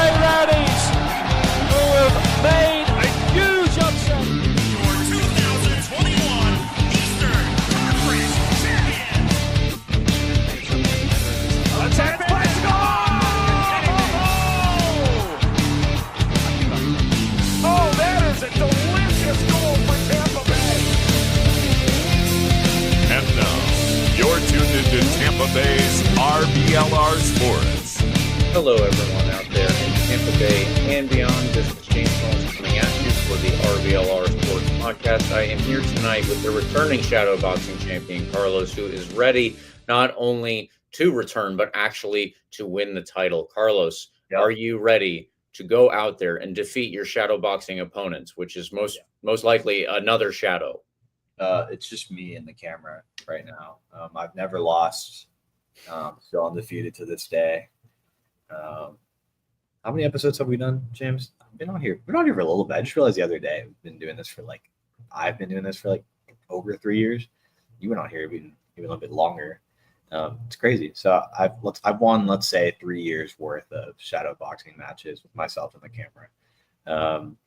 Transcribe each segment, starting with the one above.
LA Rowdies, who have made a huge upset. Your 2021 Eastern Conference champion. A chance play to go! Oh, that is a delicious goal for Tampa Bay. And now, you're tuned into Tampa Bay's RBLR Sports. Hello, everyone out there in Tampa Bay and beyond. This is James Holmes coming at you for the RBLR Sports podcast. I am here tonight with the returning shadow boxing champion, Carlos, who is ready not only to return, but actually to win the title. Carlos, Are you ready to go out there and defeat your shadow boxing opponents, which is most likely another shadow? It's just me and the camera right now. I've never lost. Still undefeated to this day. How many episodes have we done, James? I've been on here. We're on here for a little bit. I just realized the other day I've been doing this for over 3 years. You went on here even a little bit longer. It's crazy. So I've won, let's say, 3 years worth of shadow boxing matches with myself and the camera.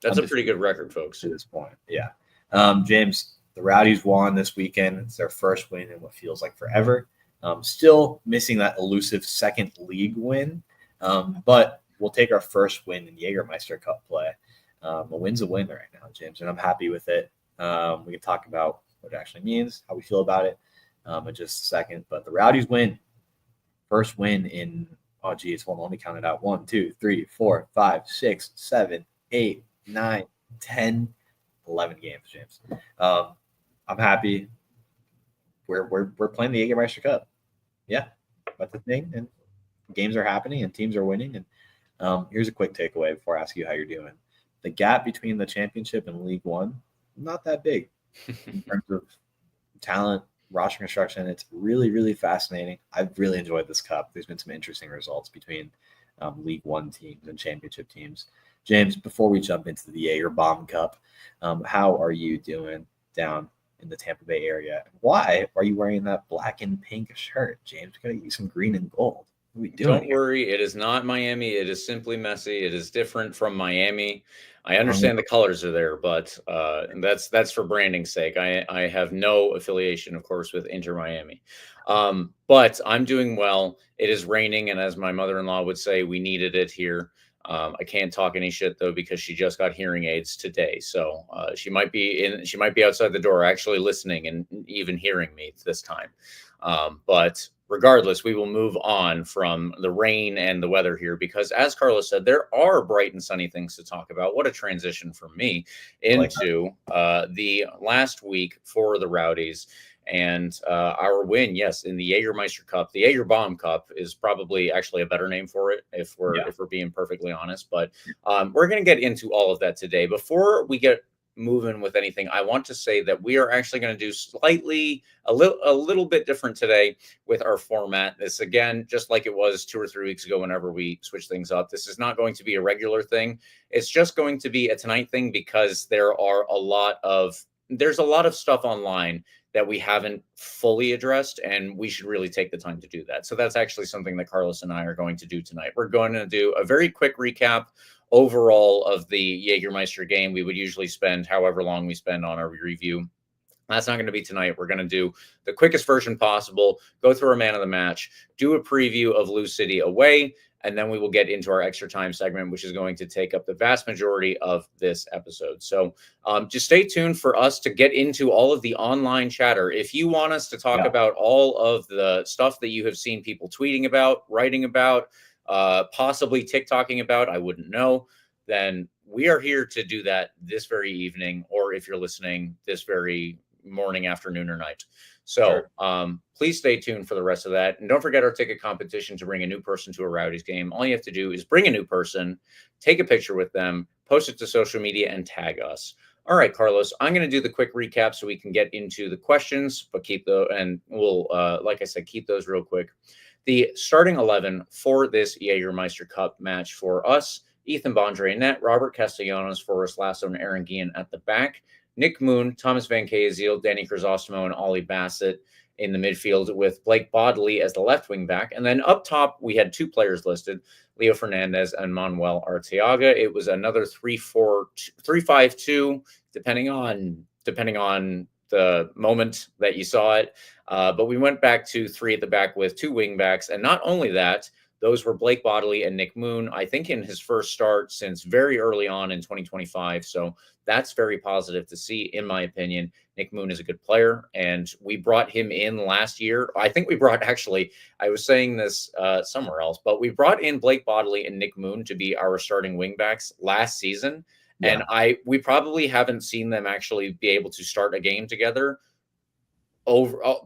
That's a pretty good record, folks. To this point, yeah. James, the Rowdies won this weekend. It's their first win in what feels like forever. Still missing that elusive second league win. But we'll take our first win in Jägermeister Cup play. A win's a win right now, James, and I'm happy with it. We can talk about what it actually means, how we feel about it in just a second. But the Rowdies win. First win in, let me count it out. 1, 2, 3, 4, 5, 6, 7, 8, 9, 10, 11 games, James. I'm happy. We're playing the Jägermeister Cup. Yeah, that's the thing. And games are happening and teams are winning. And here's a quick takeaway before I ask you how you're doing. The gap between the championship and League One, not that big in terms of talent, roster construction. It's really, really fascinating. I've really enjoyed this cup. There's been some interesting results between League One teams and championship teams. James, before we jump into the Jaeger Bomb Cup, how are you doing down in the Tampa Bay area? Why are you wearing that black and pink shirt, James? We gotta get you some green and gold. What are we doing? Don't worry, it is not Miami. It is simply messy. It is different from Miami. I understand the colors are there, but that's for branding's sake. I have no affiliation, of course, with Inter Miami. But I'm doing well. It is raining, and as my mother-in-law would say, we needed it here. I can't talk any shit though because she just got hearing aids today, so she might be outside the door actually listening and even hearing me this time. But regardless, we will move on from the rain and the weather here because, as Carlos said, there are bright and sunny things to talk about. What a transition for me into the last week for the Rowdies. And our win, yes, in the Jägermeister Cup. The Jaeger Bomb Cup is probably actually a better name for it if we're being perfectly honest. But we're going to get into all of that today. Before we get moving with anything, I want to say that we are actually going to do a little bit different today with our format. This, again, just like it was 2 or 3 weeks ago whenever we switched things up. This is not going to be a regular thing. It's just going to be a tonight thing because there's a lot of stuff online that we haven't fully addressed, and we should really take the time to do that. So that's actually something that Carlos and I are going to do tonight. We're going to do a very quick recap overall of the Jägermeister game. We would usually spend however long we spend on our review. That's not going to be tonight. We're going to do the quickest version possible, go through our man of the match, do a preview of Lou City away, and then we will get into our extra time segment, which is going to take up the vast majority of this episode. So just stay tuned for us to get into all of the online chatter. If you want us to talk about all of the stuff that you have seen people tweeting about, writing about, possibly TikToking about, I wouldn't know, then we are here to do that this very evening, or if you're listening, this very morning, afternoon, or night. So please stay tuned for the rest of that. And don't forget our ticket competition to bring a new person to a Rowdies game. All you have to do is bring a new person, take a picture with them, post it to social media, and tag us. All right, Carlos, I'm going to do the quick recap so we can get into the questions, but we'll, like I said, keep those real quick. The starting 11 for this Jägermeister Cup match for us: Ethan Bondre in net, Robert Castellanos, Forrest Lasso, and Aaron Guillen at the back, Nick Moon, Thomas Van Kaziel, Danny Crisostomo, and Ollie Bassett in the midfield with Blake Bodley as the left wing back. And then up top, we had 2 players listed, Leo Fernandez and Manuel Arteaga. It was another 3-5-2, depending on the moment that you saw it. But we went back to 3 at the back with 2 wing backs. And not only that, those were Blake Bodley and Nick Moon, I think in his first start since very early on in 2025. So that's very positive to see, in my opinion. Nick Moon is a good player, and we brought him in last year. I think we brought, actually, I was saying this somewhere else, but we brought in Blake Bodley and Nick Moon to be our starting wingbacks last season. Yeah. And we probably haven't seen them actually be able to start a game together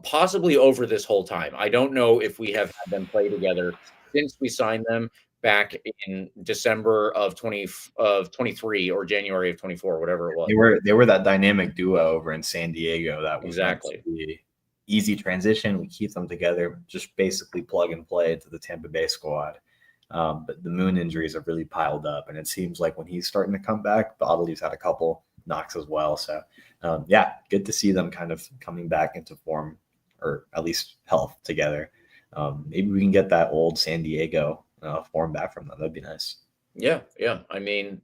possibly over this whole time. I don't know if we have had them play together since we signed them back in December of 23 or January of 24, whatever it was. They were that dynamic duo over in San Diego that was exactly easy transition. We keep them together, just basically plug and play to the Tampa Bay squad. But the Moon injuries have really piled up, and it seems like when he's starting to come back, Bodley's had a couple knocks as well. So, good to see them kind of coming back into form, or at least health together. Maybe we can get that old San Diego form back from them. That'd be nice. Yeah. I mean,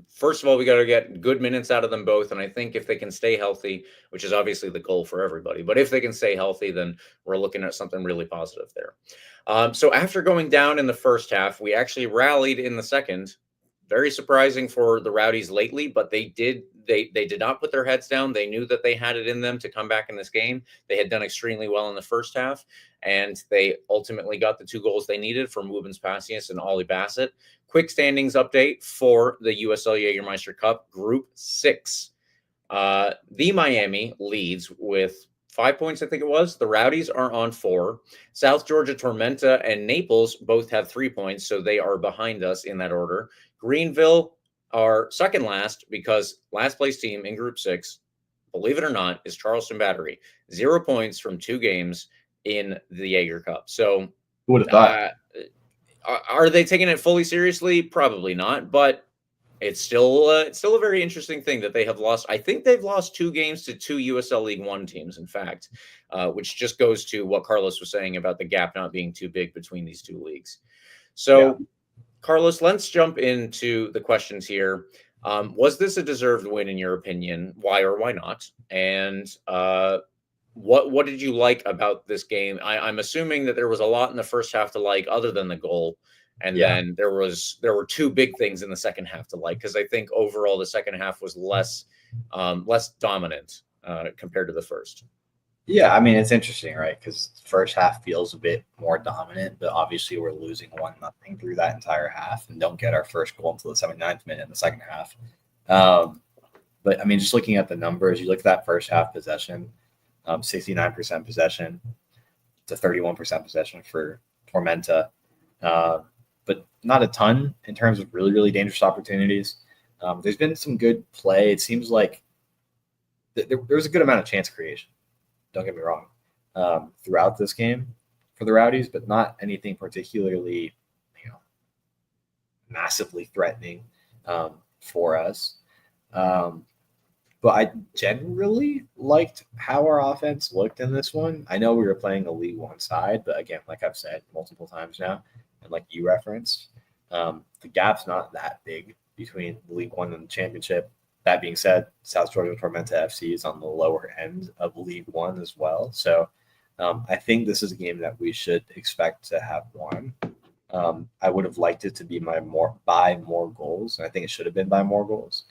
first of all, we got to get good minutes out of them both. And I think if they can stay healthy, which is obviously the goal for everybody, but if they can stay healthy, then we're looking at something really positive there. So after going down in the first half, we actually rallied in the second. Very surprising for the Rowdies lately, but they did not put their heads down. They knew that they had it in them to come back in this game. They had done extremely well in the first half, and they ultimately got the 2 goals they needed from Rubens Pacius and Ollie Bassett. Quick standings update for the USL Jägermeister Cup Group 6. The Miami leads with 5 points, I think it was. The Rowdies are on 4. South Georgia Tormenta and Naples both have 3 points, so they are behind us in that order. Greenville are second last because last place team in Group 6, believe it or not, is Charleston Battery. 0 points from 2 games in the Jaeger Cup. So who would have thought? Are they taking it fully seriously? Probably not, but it's still a very interesting thing that they have lost. I think they've lost 2 games to 2 USL League One teams, in fact, which just goes to what Carlos was saying about the gap not being too big between these 2 leagues. So, Carlos, let's jump into the questions here. Was this a deserved win in your opinion? Why or why not? And what did you like about this game? I'm assuming that there was a lot in the first half to like, other than the goal. And then there were 2 big things in the second half to like, because I think overall the second half was less dominant compared to the first. Yeah, I mean, it's interesting, right? Because the first half feels a bit more dominant, but obviously we're losing 1-0 through that entire half and don't get our first goal until the 79th minute in the second half. But, I mean, just looking at the numbers, you look at that first half possession, 69% possession to 31% possession for Tormenta. But not a ton in terms of really, really dangerous opportunities. There's been some good play. It seems like there was a good amount of chance creation. Don't get me wrong, throughout this game for the Rowdies, but not anything particularly, massively threatening for us. But I generally liked how our offense looked in this one. I know we were playing a League One side, but again, like I've said multiple times now, and like you referenced, the gap's not that big between the League One and the Championship. That being said, South Georgia Tormenta FC is on the lower end of League One as well. So I think this is a game that we should expect to have won. I would have liked it to be by more goals. And I think it should have been by more goals.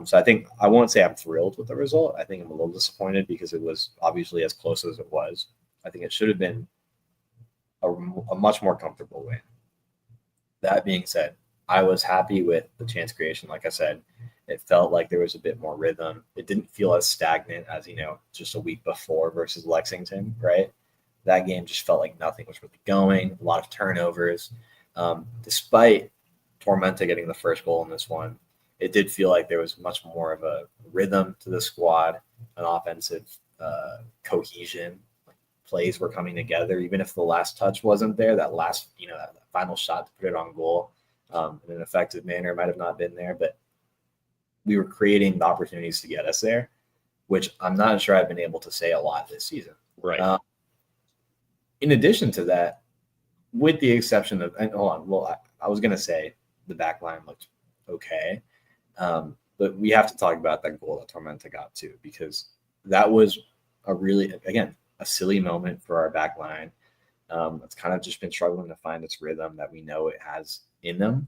So I think I won't say I'm thrilled with the result. I think I'm a little disappointed because it was obviously as close as it was. I think it should have been a much more comfortable win. That being said, I was happy with the chance creation. Like I said, it felt like there was a bit more rhythm. It didn't feel as stagnant as, just a week before versus Lexington, right? That game just felt like nothing was really going. A lot of turnovers. Despite Tormenta getting the first goal in this one, it did feel like there was much more of a rhythm to the squad, an offensive cohesion. Plays were coming together, even if the last touch wasn't there. That last, that final shot to put it on goal in an effective manner might have not been there, but we were creating the opportunities to get us there, which I'm not sure I've been able to say a lot this season. Right. in addition to that, with the exception of, and hold on, well, I was going to say the back line looked okay. But we have to talk about that goal that Tormenta got too, because that was a really, again, a silly moment for our back line. It's kind of just been struggling to find its rhythm that we know it has in them.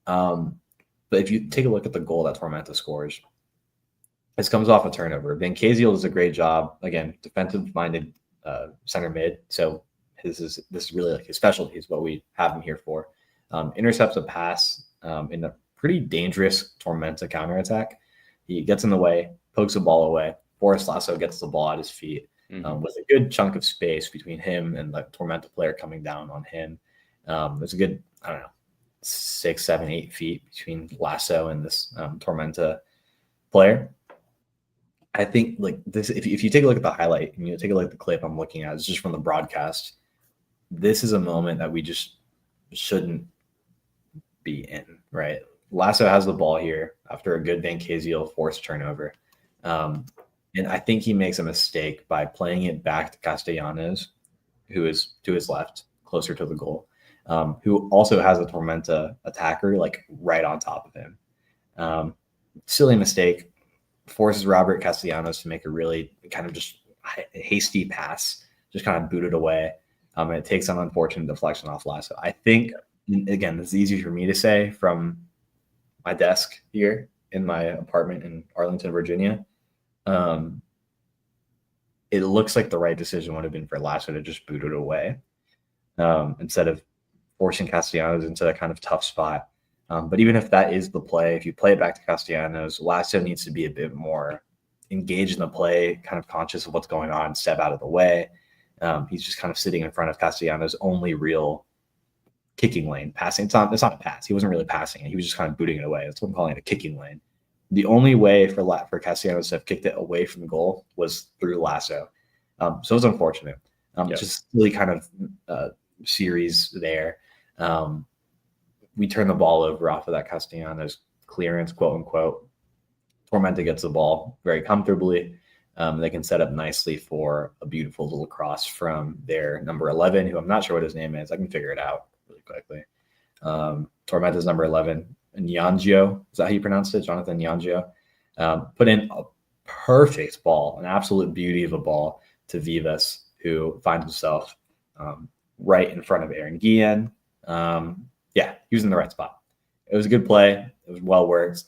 But if you take a look at the goal that Tormenta scores, this comes off a turnover. Vancaziel does a great job. Again, defensive-minded center mid. So this is really like his specialty, is what we have him here for. Intercepts a pass in a pretty dangerous Tormenta counterattack. He gets in the way, pokes the ball away. Forrest Lasso gets the ball at his feet with a good chunk of space between him and the Tormenta player coming down on him. There's a good, 6, 7, 8 feet between Lasso and this Tormenta player. I think like this, if you take a look at the highlight and you take a look at the clip I'm looking at, it's just from the broadcast. This is a moment that we just shouldn't be in, right? Lasso has the ball here after a good Vancaziel forced turnover. And I think he makes a mistake by playing it back to Castellanos, who is to his left, closer to the goal, who also has a Tormenta attacker like right on top of him. Silly mistake, forces Robert Castellanos to make a really kind of just hasty pass, just kind of booted away. And it takes an unfortunate deflection off Lasso. I think, again, it's easy for me to say from my desk here in my apartment in Arlington, Virginia. It looks like the right decision would have been for Lasso to just boot it away instead of forcing Castellanos into a kind of tough spot. But even if that is the play, if you play it back to Castellanos, Lasso needs to be a bit more engaged in the play, kind of conscious of what's going on, step out of the way. He's just kind of sitting in front of Castellanos' only real kicking lane, passing. It's not a pass. He wasn't really passing it. He was just kind of booting it away. That's what I'm calling it, a kicking lane. The only way for Castellanos to have kicked it away from the goal was through Lasso. So it was unfortunate. Just really kind of series there. We turn the ball over off of that Castellanos clearance, quote unquote. Tormenta gets the ball very comfortably. They can set up nicely for a beautiful little cross from their number 11, who I'm not sure what his name is. I can figure it out really quickly. Tormenta's number 11, Nyangio. Is that how you pronounce it? Jonathan Nyangio. Put in a perfect ball, an absolute beauty of a ball to Vivas, who finds himself right in front of Aaron Guillen. He was in the right spot. It was a good play. It was well worked.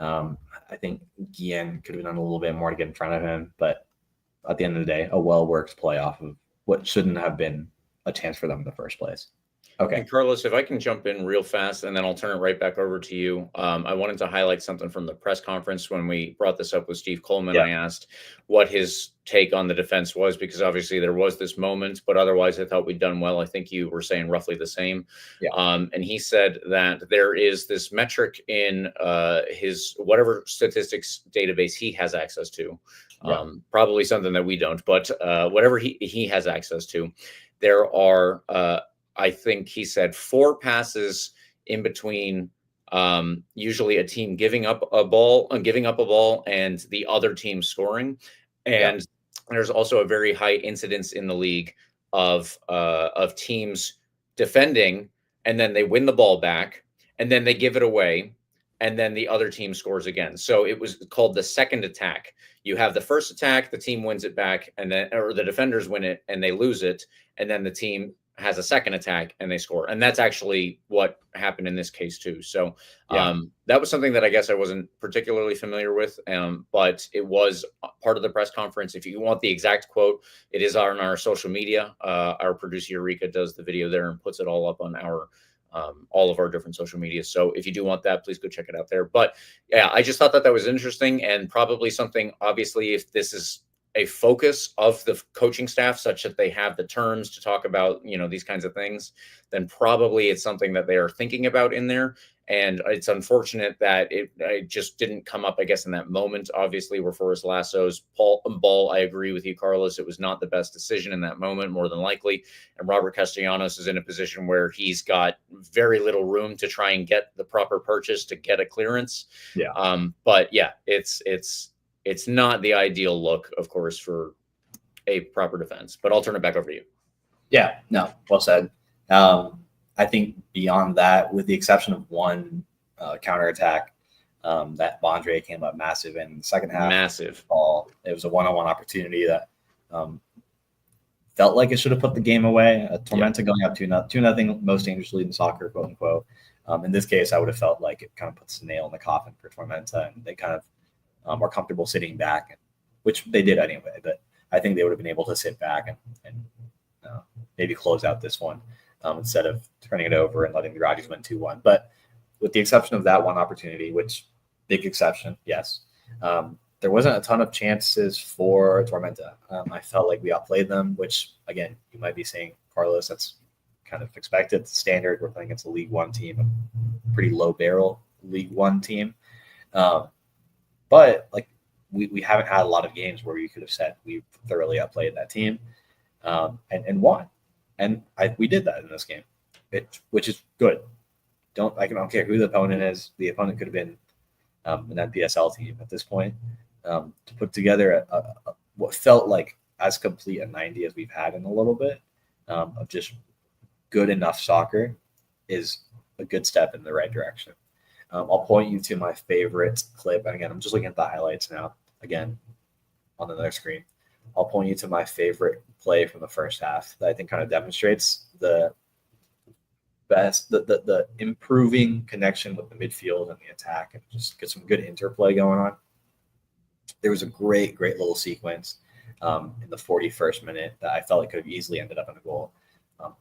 I think Guillen could have done a little bit more to get in front of him, but at the end of the day, a well-worked play off of what shouldn't have been a chance for them in the first place. Okay. And Carlos, if I can jump in real fast and then I'll turn it right back over to you. I wanted to highlight something from the press conference when we brought this up with Steve Coleman. I asked what his take on the defense was, because obviously there was this moment, but otherwise I thought we'd done well. I think you were saying roughly the same. And he said that there is this metric in his whatever statistics database he has access to, probably something that we don't, but whatever he has access to, there are I think he said 4 passes in between usually a team giving up a ball and the other team scoring. And there's also a very high incidence in the league of teams defending, and then they win the ball back, and then they give it away, and then the other team scores again. So it was called the second attack. You have the first attack, the team wins it back, and then, or the defenders win it and they lose it, and then the team has a second attack and they score. And that's actually what happened in this case too. So that was something that I guess I wasn't particularly familiar with, but it was part of the press conference. If you want the exact quote, it is on our social media. Our producer Eureka does the video there and puts it all up on our all of our different social media. So if you do want that, please go check it out there. But yeah, I just thought that was interesting, and probably something, obviously, if this is a focus of the coaching staff such that they have the terms to talk about, these kinds of things, then probably it's something that they are thinking about in there. And it's unfortunate that it just didn't come up, I guess, in that moment. Obviously, where Forrest Lasso's ball, I agree with you, Carlos. It was not the best decision in that moment, more than likely. And Robert Castellanos is in a position where he's got very little room to try and get the proper purchase to get a clearance. But yeah, it's not the ideal look, of course, for a proper defense. But I'll turn it back over to you. Yeah, no, well said. I think beyond that, with the exception of one counterattack, that Bondre came up massive in the second half. Massive. It was a one-on-one opportunity that felt like it should have put the game away. Tormenta going up 2-0, most dangerous lead in soccer, quote unquote. In this case, I would have felt like it kind of puts the nail in the coffin for Tormenta, and they kind of are comfortable sitting back, which they did anyway. But I think they would have been able to sit back and maybe close out this one instead of turning it over and letting the Rowdies win 2-1. But with the exception of that one opportunity, which big exception, yes, there wasn't a ton of chances for Tormenta. I felt like we outplayed them, which, again, you might be saying, Carlos, that's kind of expected. It's standard. We're playing against a League One team, a pretty low barrel League One team. But like we haven't had a lot of games where you could have said we thoroughly outplayed that team and won. And we did that in this game, which is good. I don't care who the opponent is. The opponent could have been an NPSL team at this point. To put together what felt like as complete a 90 as we've had in a little bit of just good enough soccer is a good step in the right direction. I'll point you to my favorite clip. And again, I'm just looking at the highlights now, again, on the other screen. I'll point you to my favorite play from the first half that I think kind of demonstrates the improving connection with the midfield and the attack, and just get some good interplay going on. There was a great little sequence in the 41st minute that I felt like could have easily ended up in a goal.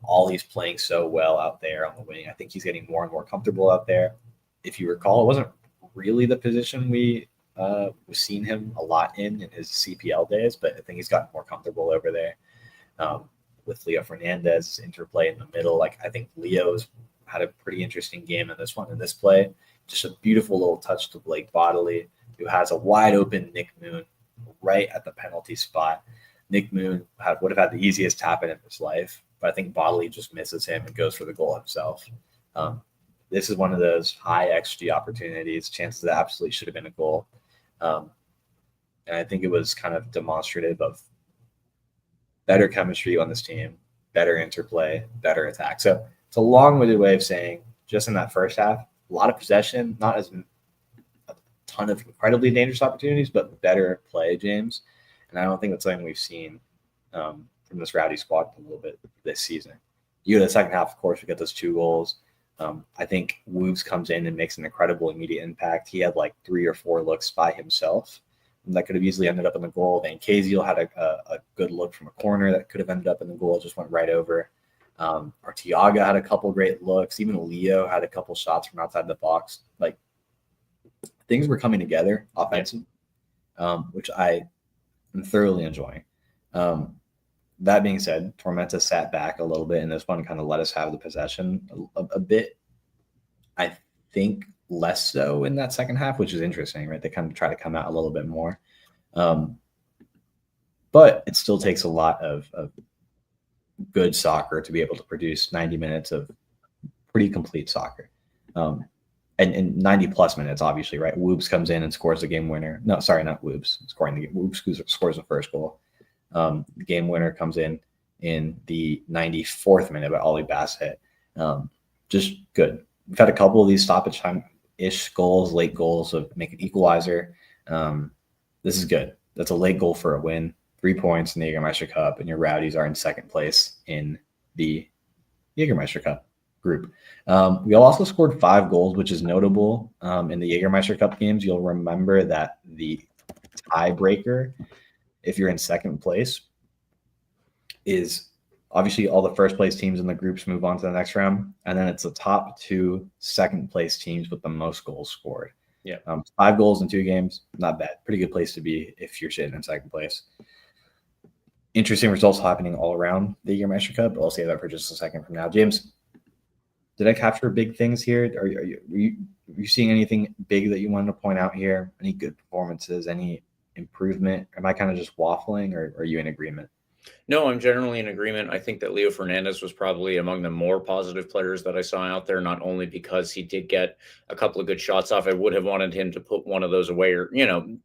Ollie's playing so well out there on the wing. I think he's getting more and more comfortable out there. If you recall, it wasn't really the position we've seen him a lot in his CPL days, but I think he's gotten more comfortable over there. With Leo Fernandez interplay in the middle. Like, I think Leo's had a pretty interesting game in this one. In this play, just a beautiful little touch to Blake Bodley, who has a wide open Nick Moon right at the penalty spot. Nick Moon would have had the easiest tap in his life, but I think Bodley just misses him and goes for the goal himself. This is one of those high XG opportunities, chances that absolutely should have been a goal. And I think it was kind of demonstrative of better chemistry on this team, better interplay, better attack. So it's a long-winded way of saying, just in that first half, a lot of possession, not as a ton of incredibly dangerous opportunities, but better play, James. And I don't think that's something we've seen from this Rowdy squad a little bit this season. You go to the second half, of course, we get those 2 goals. I think Woobs comes in and makes an incredible immediate impact. He had like 3 or 4 looks by himself that could have easily ended up in the goal. Van Kaziel had a good look from a corner that could have ended up in the goal, just went right over. Arteaga had a couple great looks. Even Leo had a couple shots from outside the box. Like, things were coming together offensively, which I am thoroughly enjoying. That being said, Tormenta sat back a little bit, and this one kind of let us have the possession a bit. I think less so in that second half, which is interesting, right? They kind of try to come out a little bit more. But it still takes a lot of good soccer to be able to produce 90 minutes of pretty complete soccer. And 90-plus minutes, obviously, right? Woobs comes in and scores the game winner. No, sorry, not Woobs. Woobs scores the first goal. The game winner comes in the 94th minute by Ollie Bassett. Just good. We've had a couple of these stoppage time-ish goals, late goals of make an equalizer. This is good. That's a late goal for a win. 3 points in the Jägermeister Cup, and your Rowdies are in second place in the Jägermeister Cup group. We also scored 5 goals, which is notable in the Jägermeister Cup games. You'll remember that the tiebreaker, if you're in second place, is obviously all the first place teams in the groups move on to the next round, and then it's the top 2 second place teams with the most goals scored. Yeah, 5 goals in 2 games, not bad. Pretty good place to be if you're sitting in second place. Interesting results happening all around the Jägermeister Cup, but I'll say that for just a second from now. James, did I capture big things here? Are you seeing anything big that you wanted to point out here? Any good performances? Any improvement? Am I kind of just waffling, or are you in agreement? No, I'm generally in agreement. I think that Leo Fernandez was probably among the more positive players that I saw out there, not only because he did get a couple of good shots off. I would have wanted him to put one of those away or,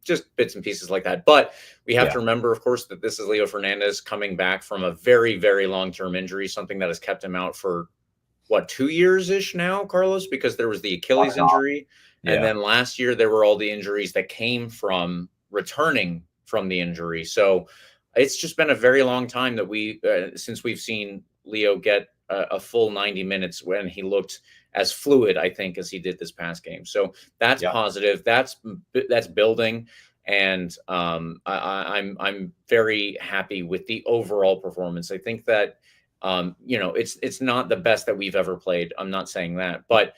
just bits and pieces like that. But we have to remember, of course, that this is Leo Fernandez coming back from a very, very long-term injury, something that has kept him out for, 2 years-ish now, Carlos, because there was the Achilles injury. Yeah. And then last year, there were all the injuries that came from returning from the injury. So it's just been a very long time that since we've seen Leo get a full 90 minutes when he looked as fluid, I think, as he did this past game. So that's positive. That's building. And I'm very happy with the overall performance. I think that, it's not the best that we've ever played. I'm not saying that, but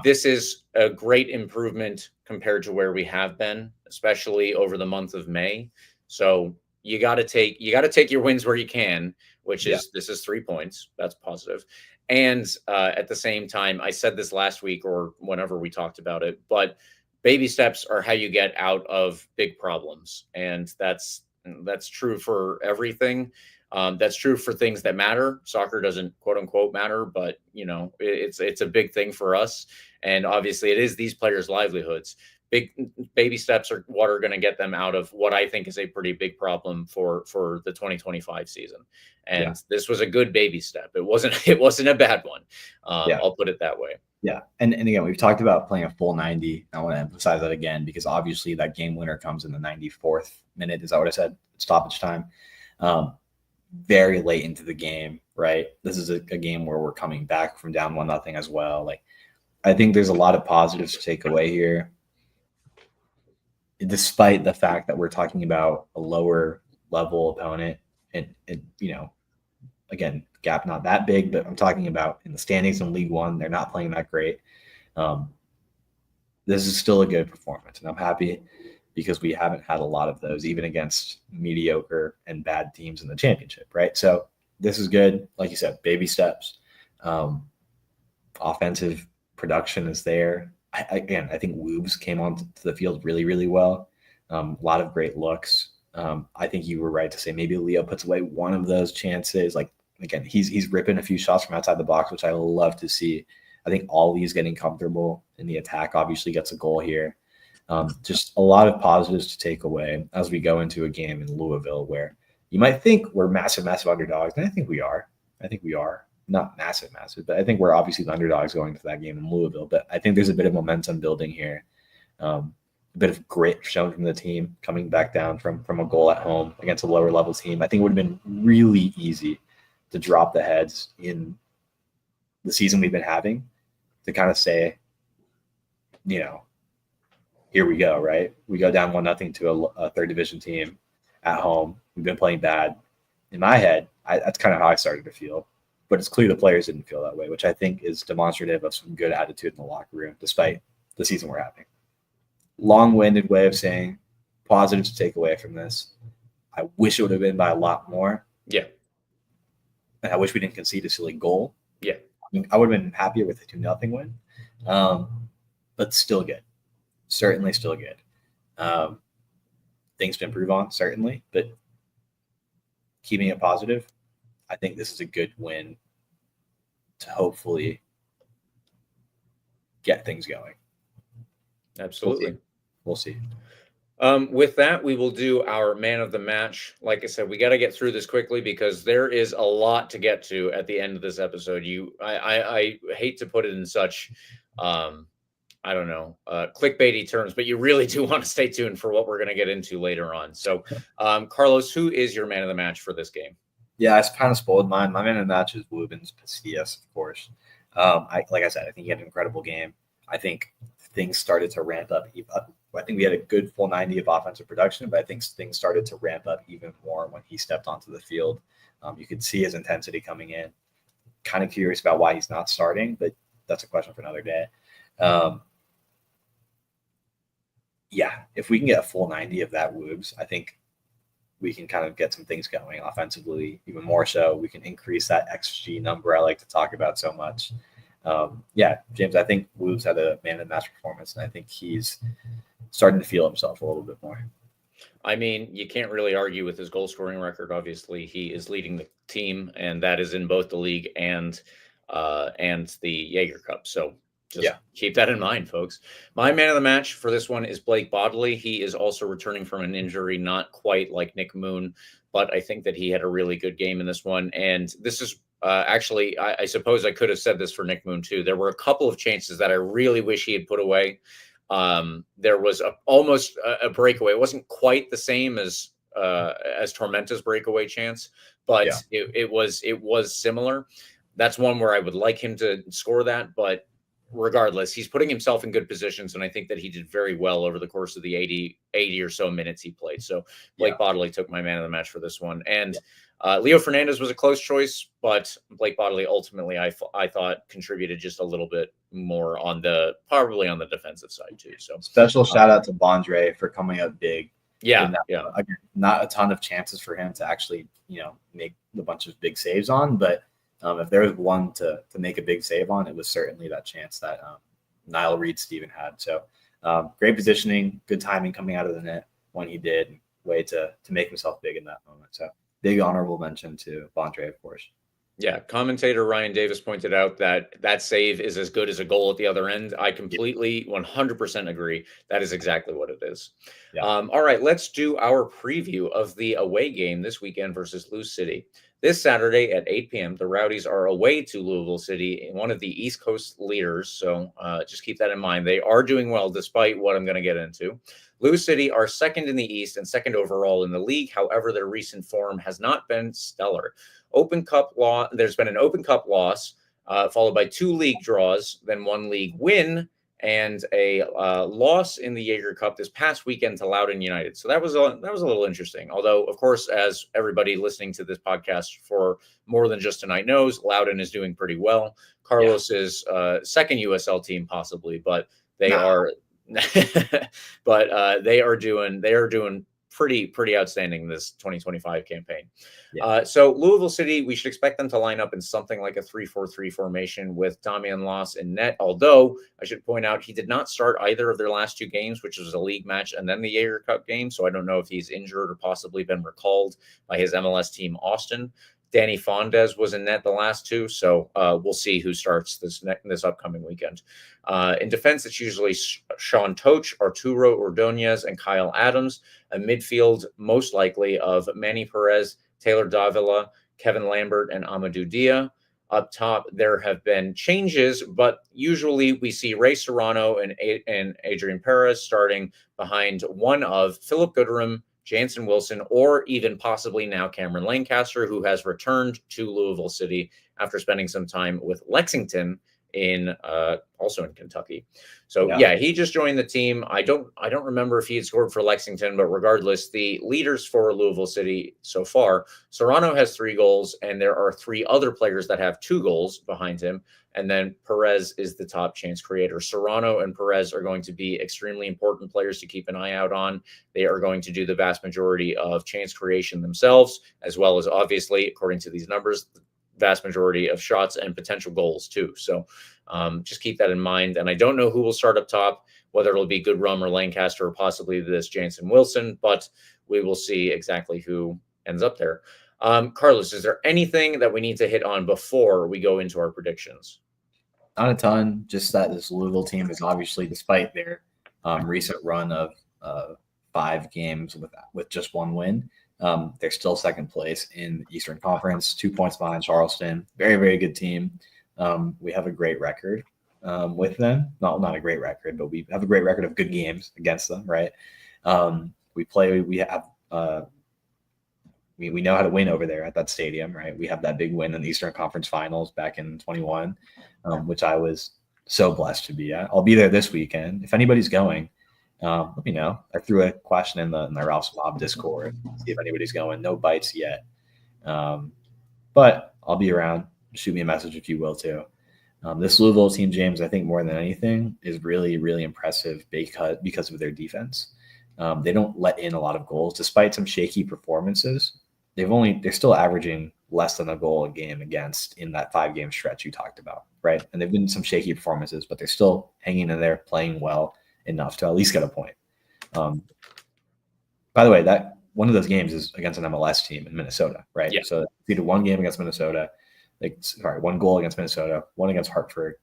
this is a great improvement compared to where we have been, especially over the month of May. So you got to take your wins where you can, which is this is 3 points. That's positive. And at the same time, I said this last week or whenever we talked about it, but baby steps are how you get out of big problems. And that's true for everything. That's true for things that matter. Soccer doesn't quote unquote matter, but it's a big thing for us. And obviously it is these players' livelihoods. Big baby steps are what are going to get them out of what I think is a pretty big problem for the 2025 season. And this was a good baby step. It wasn't a bad one. I'll put it that way. Yeah. And again, we've talked about playing a full 90. I want to emphasize that again, because obviously that game winner comes in the 94th minute. Is that what I said? Stoppage time. Very late into the game, right? This is a game where we're coming back from down 1-0 as well. Like, I think there's a lot of positives to take away here, despite the fact that we're talking about a lower level opponent. And again, gap not that big, but I'm talking about in the standings in League One, they're not playing that great. This is still a good performance, and I'm happy because we haven't had a lot of those, even against mediocre and bad teams in the championship, right? So this is good. Like you said, baby steps. Offensive production is there. I think Woobs came onto the field really, really well. A lot of great looks. I think you were right to say maybe Leo puts away one of those chances. Like, again, he's ripping a few shots from outside the box, which I love to see. I think Ollie's getting comfortable in the attack, obviously gets a goal here. Just a lot of positives to take away as we go into a game in Louisville where you might think we're massive, massive underdogs. And I think we are. Not massive, but I think we're obviously the underdogs going to that game in Louisville. But I think there's a bit of momentum building here. A bit of grit shown from the team coming back down from a goal at home against a lower level team. I think it would have been really easy to drop the heads in the season we've been having to kind of say, here we go, right? We go down 1-0 to a third division team at home. We've been playing bad. In my head, that's kind of how I started to feel. But it's clear the players didn't feel that way, which I think is demonstrative of some good attitude in the locker room, despite the season we're having. Long-winded way of saying positives to take away from this. I wish it would have been by a lot more. Yeah. And I wish we didn't concede a silly goal. Yeah. I would have been happier with a 2-0 win. But still good. Certainly still good. Things to improve on, certainly. But keeping it positive, I think this is a good win to hopefully get things going. Absolutely. We'll see. With that, we will do our man of the match. Like I said, we got to get through this quickly because there is a lot to get to at the end of this episode. I hate to put it in such, clickbaity terms, but you really do want to stay tuned for what we're going to get into later on. So, Carlos, who is your man of the match for this game? Yeah, I kind of spoiled mine. My man of the match is Rubens Pastillas, of course. Like I said, I think he had an incredible game. I think things started to ramp up. I think we had a good full 90 of offensive production, but I think things started to ramp up even more when he stepped onto the field. You could see his intensity coming in. Kind of curious about why he's not starting, but that's a question for another day. If we can get a full 90 of that Woobs, I think we can kind of get some things going offensively, even more so. We can increase that XG number I like to talk about so much. James, I think Woobs had a man of the match performance, and I think he's starting to feel himself a little bit more. I mean, you can't really argue with his goal scoring record. Obviously, he is leading the team, and that is in both the league and the Jaeger Cup. So just keep that in mind, folks. My man of the match for this one is Blake Bodley. He is also returning from an injury, not quite like Nick Moon, but I think that he had a really good game in this one. And this is actually, I suppose I could have said this for Nick Moon too. There were a couple of chances that I really wish he had put away. There was almost a breakaway. It wasn't quite the same as Tormenta's breakaway chance, but it was similar. That's one where I would like him to score that, but regardless, he's putting himself in good positions, and I think that he did very well over the course of the 80 or so minutes he played. So Blake Bodley took my man of the match for this one. And Leo Fernandez was a close choice, but Blake Bodley ultimately I thought contributed just a little bit more probably on the defensive side too. So special shout out to Bondre for coming up big. Yeah. Again, not a ton of chances for him to actually, make a bunch of big saves on, but if there was one to make a big save on, it was certainly that chance that Niall Reed-Steven had. So great positioning, good timing coming out of the net when he did, way to make himself big in that moment. So big honorable mention to Bondre, of course. Yeah, commentator Ryan Davis pointed out that save is as good as a goal at the other end. I completely 100% agree. That is exactly what it is. Yeah. All right, let's do our preview of the away game this weekend versus Lewis City. This Saturday at 8 p.m., the Rowdies are away to Louisville City, one of the East Coast leaders. So just keep that in mind. They are doing well despite what I'm going to get into. Lewis City are second in the East and second overall in the league. However, their recent form has not been stellar. There's been an Open Cup loss, followed by 2 league draws, then 1 league win, and a loss in the Jaeger Cup this past weekend to Loudoun United. So that was a little interesting. Although, of course, as everybody listening to this podcast for more than just tonight knows, Loudoun is doing pretty well. Carlos's second USL team, possibly, but they are doing pretty outstanding this 2025 campaign. So Louisville City, we should expect them to line up in something like a 3-4-3 formation with Damian Loss in net. Although I should point out he did not start either of their last 2 games, which was a league match and then the Jaeger Cup game. So I don't know if he's injured or possibly been recalled by his MLS team, Austin. Danny Fondes was in net the last 2, so we'll see who starts this upcoming weekend. In defense, it's usually Sean Toch, Arturo Ordonez, and Kyle Adams. A midfield, most likely, of Manny Perez, Taylor Davila, Kevin Lambert, and Amadou Dia. Up top, there have been changes, but usually we see Ray Serrano and Adrian Perez starting behind one of Philip Goodrum, Jansen Wilson, or even possibly now Cameron Lancaster, who has returned to Louisville City after spending some time with Lexington also in Kentucky. So he just joined the team. I don't remember if he had scored for Lexington, but regardless, the leaders for Louisville City so far, Serrano has 3 goals, and there are 3 other players that have 2 goals behind him. And then Perez is the top chance creator. Serrano and Perez are going to be extremely important players to keep an eye out on. They are going to do the vast majority of chance creation themselves, as well as, obviously, according to these numbers, the vast majority of shots and potential goals too. So just keep that in mind. And I don't know who will start up top, whether it'll be Goodrum or Lancaster or possibly this Jansen Wilson, but we will see exactly who ends up there. Carlos, is there anything that we need to hit on before we go into our predictions? Not a ton, just that this Louisville team is obviously, despite their recent run of 5 games with just 1 win, they're still second place in the Eastern Conference, 2 points behind Charleston. Very, very good team. We have a great record with them. Not a great record, but we have a great record of good games against them, right? We know how to win over there at that stadium, right? We have that big win in the Eastern Conference Finals back in 21, which I was so blessed to be at. I'll be there this weekend. If anybody's going, let me know. I threw a question in the Ralph's Bob Discord, see if anybody's going. No bites yet, but I'll be around. Shoot me a message if you will too. This Louisville team, James, I think more than anything is really, really impressive because of their defense. They don't let in a lot of goals, despite some shaky performances. They're still averaging less than a goal a game against in that 5-game stretch you talked about, right? And they've been some shaky performances, but they're still hanging in there, playing well enough to at least get a point. By the way, that one of those games is against an MLS team in Minnesota, right? Yeah. So he did one game against Minnesota, one goal against Minnesota, one against Hartford,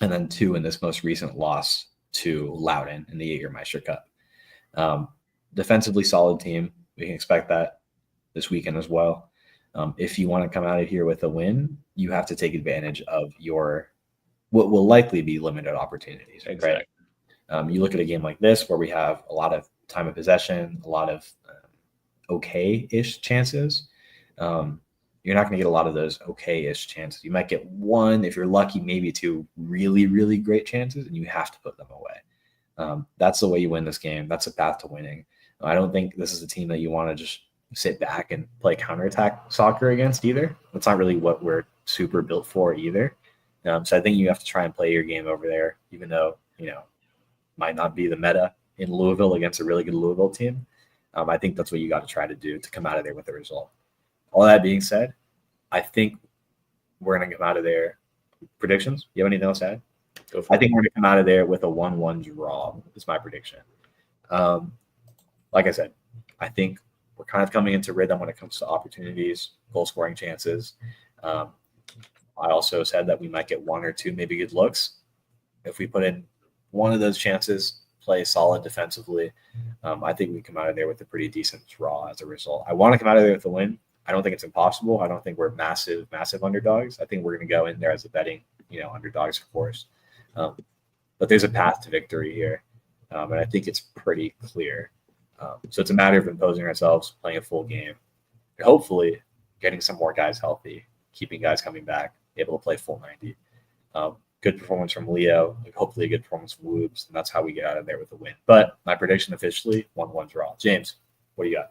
and then 2 in this most recent loss to Loudoun in the Jägermeister Cup. Defensively solid team. We can expect that this weekend as well. If you want to come out of here with a win, you have to take advantage of what will likely be limited opportunities. Exactly. Right? You look at a game like this where we have a lot of time of possession, a lot of okay-ish chances. You're not going to get a lot of those okay-ish chances. You might get one, if you're lucky, maybe 2 really, really great chances, and you have to put them away. That's the way you win this game. That's a path to winning. I don't think this is a team that you want to just sit back and play counterattack soccer against either. That's not really what we're super built for either. So I think you have to try and play your game over there, even though, might not be the meta in Louisville against a really good Louisville team. I think that's what you got to try to do to come out of there with a result. All that being said, I think we're going to come out of there. Predictions? You have anything else to add? I think we're going to come out of there with a 1-1 draw is my prediction. Like I said, I think we're kind of coming into rhythm when it comes to opportunities, goal scoring chances. I also said that we might get 1 or 2 maybe good looks. If we put in one of those chances, play solid defensively, I think we come out of there with a pretty decent draw as a result. I want to come out of there with a win. I don't think it's impossible. I don't think we're massive underdogs. I think we're going to go in there as a betting, underdogs, of course. But there's a path to victory here, and I think it's pretty clear. So it's a matter of imposing ourselves, playing a full game, and hopefully getting some more guys healthy, keeping guys coming back, able to play full 90. Good performance from Leo, hopefully a good performance from Woobs, and that's how we get out of there with a win. But my prediction officially, 1-1 draw. James, what do you got?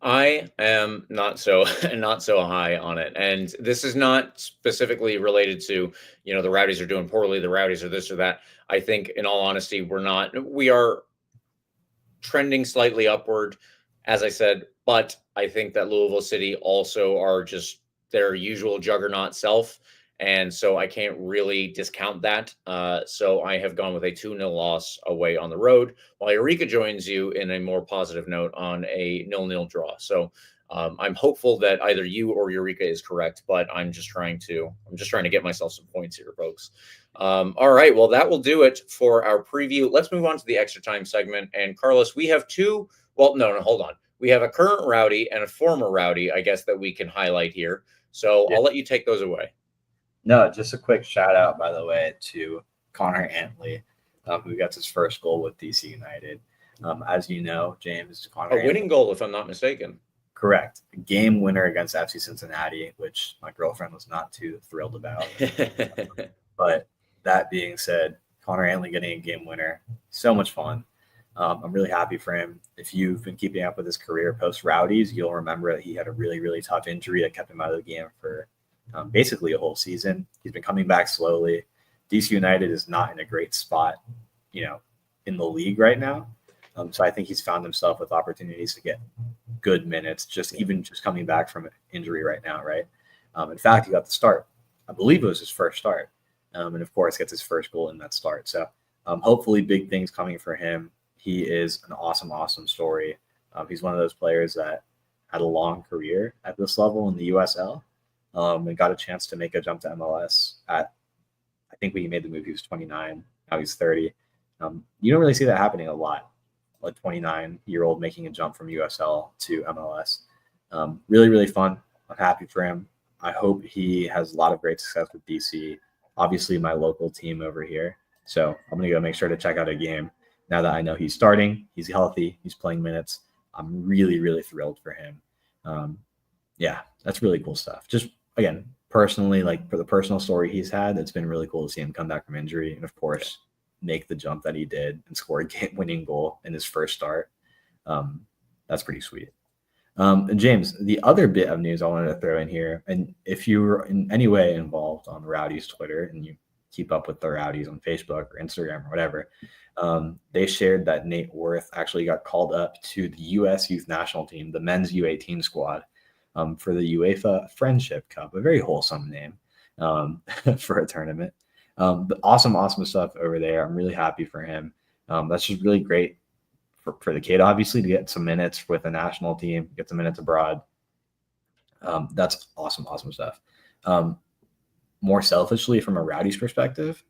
I am not so high on it, and this is not specifically related to the Rowdies are doing poorly, the Rowdies are this or that. I think, in all honesty, we are trending slightly upward, as I said, but I think that Louisville City also are just their usual juggernaut self, and so I can't really discount that. So I have gone with a 2-0 loss away on the road, while Eureka joins you in a more positive note on a 0-0 draw. So I'm hopeful that either you or Eureka is correct, but I'm just trying to get myself some points here, folks. All right, well, that will do it for our preview. Let's move on to the extra time segment. And Carlos, we have hold on. We have a current Rowdy and a former Rowdy, I guess, that we can highlight here. So yeah. I'll let you take those away. No, just a quick shout out, by the way, to Connor Antley, who got his first goal with DC United. As you know, James, Connor a winning goal, if I'm not mistaken. Correct. Game winner against FC Cincinnati, which my girlfriend was not too thrilled about. But that being said, Connor Antley getting a game winner, so much fun. I'm really happy for him. If you've been keeping up with his career post Rowdies, you'll remember that he had a really, really tough injury that kept him out of the game for basically a whole season. He's been coming back slowly. DC United is not in a great spot, in the league right now. So I think he's found himself with opportunities to get good minutes, just coming back from an injury right now, right? In fact, he got the start. I believe it was his first start. And of course, gets his first goal in that start. So hopefully big things coming for him. He is an awesome, awesome story. He's one of those players that had a long career at this level in the USL and got a chance to make a jump to MLS I think when he made the move, he was 29. Now he's 30. You don't really see that happening a lot. A 29-year-old making a jump from USL to MLS. Really, really fun. I'm happy for him. I hope he has a lot of great success with DC. Obviously, my local team over here. So I'm going to go make sure to check out a game now that I know he's starting. He's healthy. He's playing minutes. I'm really, really thrilled for him. Yeah, that's really cool stuff. Just, again, personally, like for the personal story he's had, it's been really cool to see him come back from injury. And, of course, make the jump that he did and score a game-winning goal in his first start. That's pretty sweet. And James, the other bit of news I wanted to throw in here, and if you were in any way involved on Rowdies Twitter and you keep up with the Rowdies on Facebook or Instagram or whatever, they shared that Nate Worth actually got called up to the U.S. Youth National Team, the men's U18 squad, for the UEFA Friendship Cup, a very wholesome name for a tournament. But awesome stuff over there. I'm really happy for him. That's just really great for the kid, obviously, to get some minutes with the national team, get some minutes abroad. That's awesome stuff. More selfishly, from a Rowdies perspective,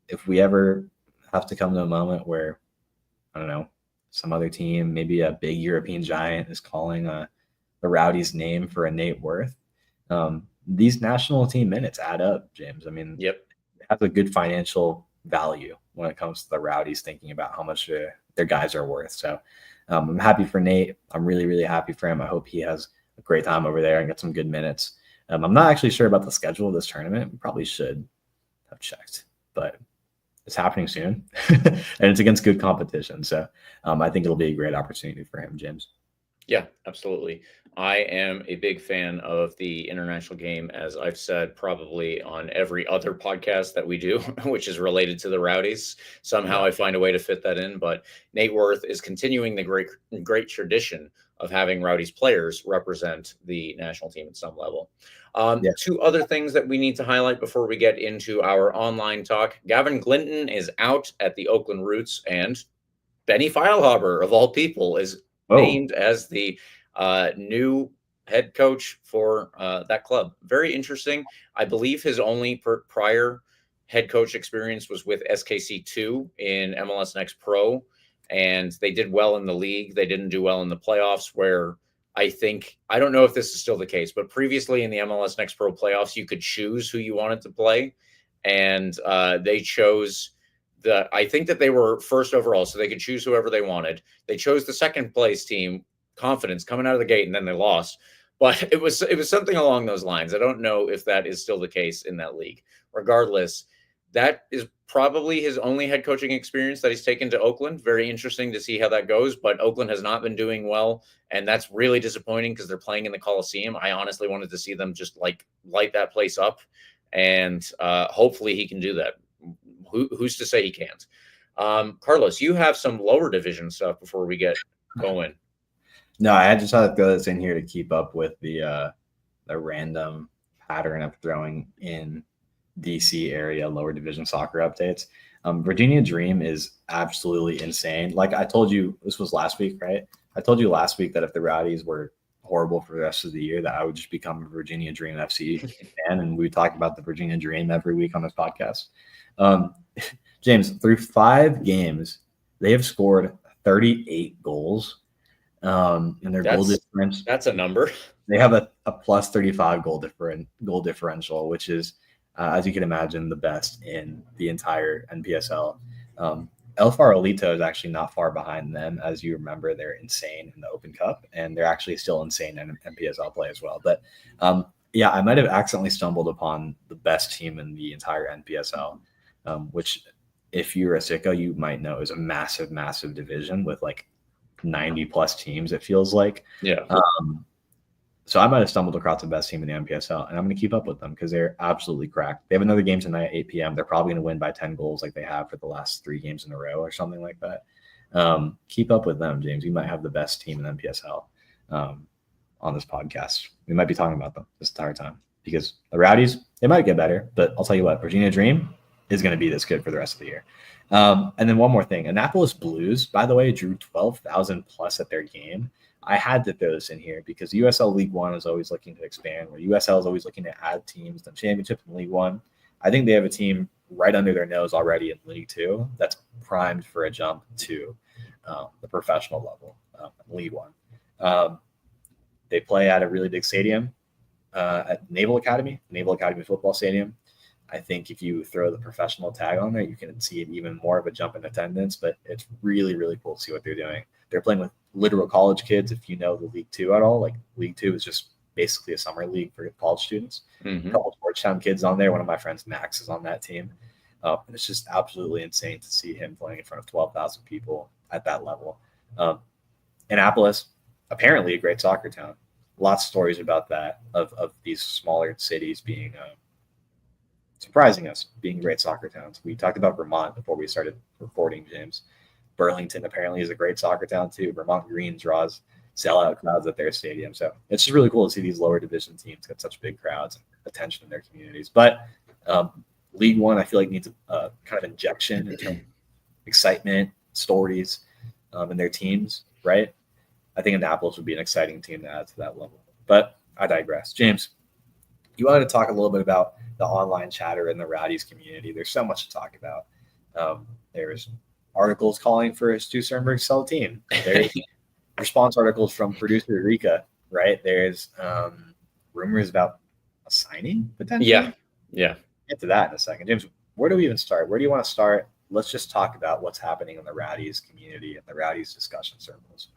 if we ever have to come to a moment where, I don't know, some other team, maybe a big European giant, is calling the Rowdies name for a Nate Worth, these national team minutes add up, James. I mean, Yep. it has a good financial value when it comes to the Rowdies thinking about how much their guys are worth. So I'm happy for Nate. I'm really, really happy for him. I hope he has a great time over there and get some good minutes. I'm not actually sure about the schedule of this tournament. We probably should have checked, but it's happening soon, and it's against good competition. So I think it'll be a great opportunity for him, James. Yeah, absolutely. I am a big fan of the international game, as I've said probably on every other podcast that we do, which is related to the Rowdies. Somehow I find a way to fit that in, but Nate Worth is continuing the great tradition of having Rowdies players represent the national team at some level. Two other things that we need to highlight before we get into our online talk. Gavin Glinton is out at the Oakland Roots, and Benny Feilhaber, of all people, is named as the new head coach for that club. Very interesting. I believe his only prior head coach experience was with SKC2 in MLS Next Pro, and they did well in the league. They didn't do well in the playoffs, where I don't know if this is still the case, but previously in the MLS Next Pro playoffs, you could choose who you wanted to play, and they chose I think that they were first overall, so they could choose whoever they wanted. They chose the second place team, confidence coming out of the gate, and then they lost. But it was something along those lines. I don't know if that is still the case in that league. Regardless, that is probably his only head coaching experience that he's taken to Oakland. Very interesting to see how that goes. But Oakland has not been doing well, and that's really disappointing because they're playing in the Coliseum. I honestly wanted to see them just light that place up, and hopefully he can do that. Who's to say he can't? Carlos, you have some lower division stuff before we get going. No, I just had to throw this in here to keep up with the random pattern of throwing in DC area lower division soccer updates. Virginia Dream is absolutely insane. Like I told you, this was last week, right? I told you last week that if the Rowdies were horrible for the rest of the year, that I would just become a Virginia Dream FC fan, and we would talk about the Virginia Dream every week on this podcast. James, through 5 games, they have scored 38 goals. And their goal difference. That's a number. They have a plus 35 goal differential, which is, as you can imagine, the best in the entire NPSL. El Farolito is actually not far behind them. As you remember, they're insane in the Open Cup, and they're actually still insane in NPSL play as well. But I might have accidentally stumbled upon the best team in the entire NPSL, which, if you're a sicko, you might know is a massive, massive division with like 90 plus teams, it feels like. Yeah. So I might have stumbled across the best team in the NPSL, and I'm going to keep up with them because they're absolutely cracked. They have another game tonight at 8 p.m. They're probably going to win by 10 goals like they have for the last 3 games in a row or something like that. Keep up with them, James. You might have the best team in NPSL on this podcast. We might be talking about them this entire time because the Rowdies, they might get better, but I'll tell you what, Virginia Dream is going to be this good for the rest of the year. And then one more thing. Annapolis Blues, by the way, drew 12,000 plus at their game. I had to throw this in here because USL League One is always looking to expand, where USL is always looking to add teams, the championship in League One. I think they have a team right under their nose already in League Two that's primed for a jump to the professional level, League One. They play at a really big stadium at Naval Academy Football Stadium. I think if you throw the professional tag on there, you can see even more of a jump in attendance, but it's really, really cool to see what they're doing. They're playing with literal college kids. If you know the League Two at all, like League Two is just basically a summer league for college students. Mm-hmm. A couple of Georgetown kids on there. One of my friends, Max, is on that team. And it's just absolutely insane to see him playing in front of 12,000 people at that level. Annapolis, apparently a great soccer town. Lots of stories about that, of these smaller cities being surprising us, being great soccer towns. We talked about Vermont before we started recording, James. Burlington apparently is a great soccer town too. Vermont Green draws sellout crowds at their stadium. So it's just really cool to see these lower division teams get such big crowds and attention in their communities. But League One, I feel like needs a kind of injection in terms of excitement, stories. in their teams, right? I think Annapolis would be an exciting team to add to that level. But I digress. James, you wanted to talk a little bit about the online chatter in the Rowdies community. There's so much to talk about. There's articles calling for Stu Sternberg to sell the team. There's response articles from producer Eureka, right? There's rumors about a signing potentially. Yeah. Get to that in a second. James, where do we even start? Where do you want to start? Let's just talk about what's happening in the Rowdies community and the Rowdies discussion circles.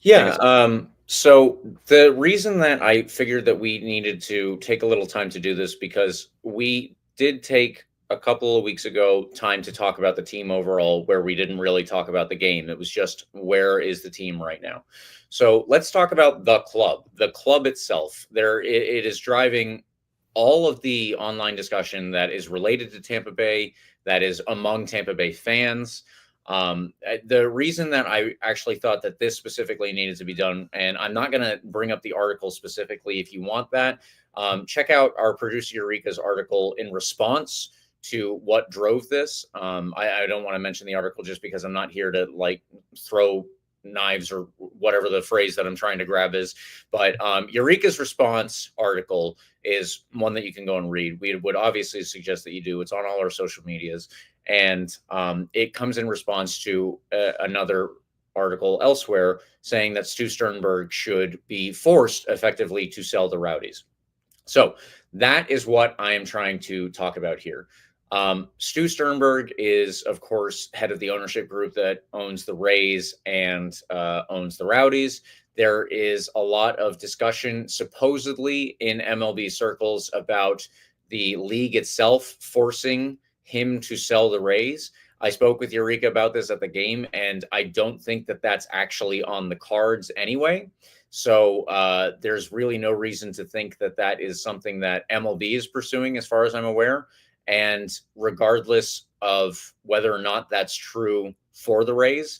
Yeah. So the reason that I figured that we needed to take a little time to do this, because we did take a couple of weeks ago time to talk about the team overall, where we didn't really talk about the game. It was just, where is the team right now? So let's talk about the club. The club itself, it is driving all of the online discussion that is related to Tampa Bay, that is among Tampa Bay fans. The reason that I actually thought that this specifically needed to be done, and I'm not going to bring up the article specifically. If you want that, check out our producer Eureka's article in response to what drove this. I don't want to mention the article just because I'm not here to like throw knives or whatever the phrase that I'm trying to grab is. But Eureka's response article is one that you can go and read. We would obviously suggest that you do. It's on all our social medias. And it comes in response to another article elsewhere saying that Stu Sternberg should be forced effectively to sell the Rowdies. So that is what I am trying to talk about here. Stu Sternberg is, of course, head of the ownership group that owns the Rays and owns the Rowdies. There is a lot of discussion, supposedly in MLB circles, about the league itself forcing him to sell the Rays. I spoke with Eureka about this at the game, and I don't think that that's actually on the cards anyway. So there's really no reason to think that that is something that MLB is pursuing, as far as I'm aware. And regardless of whether or not that's true for the Rays,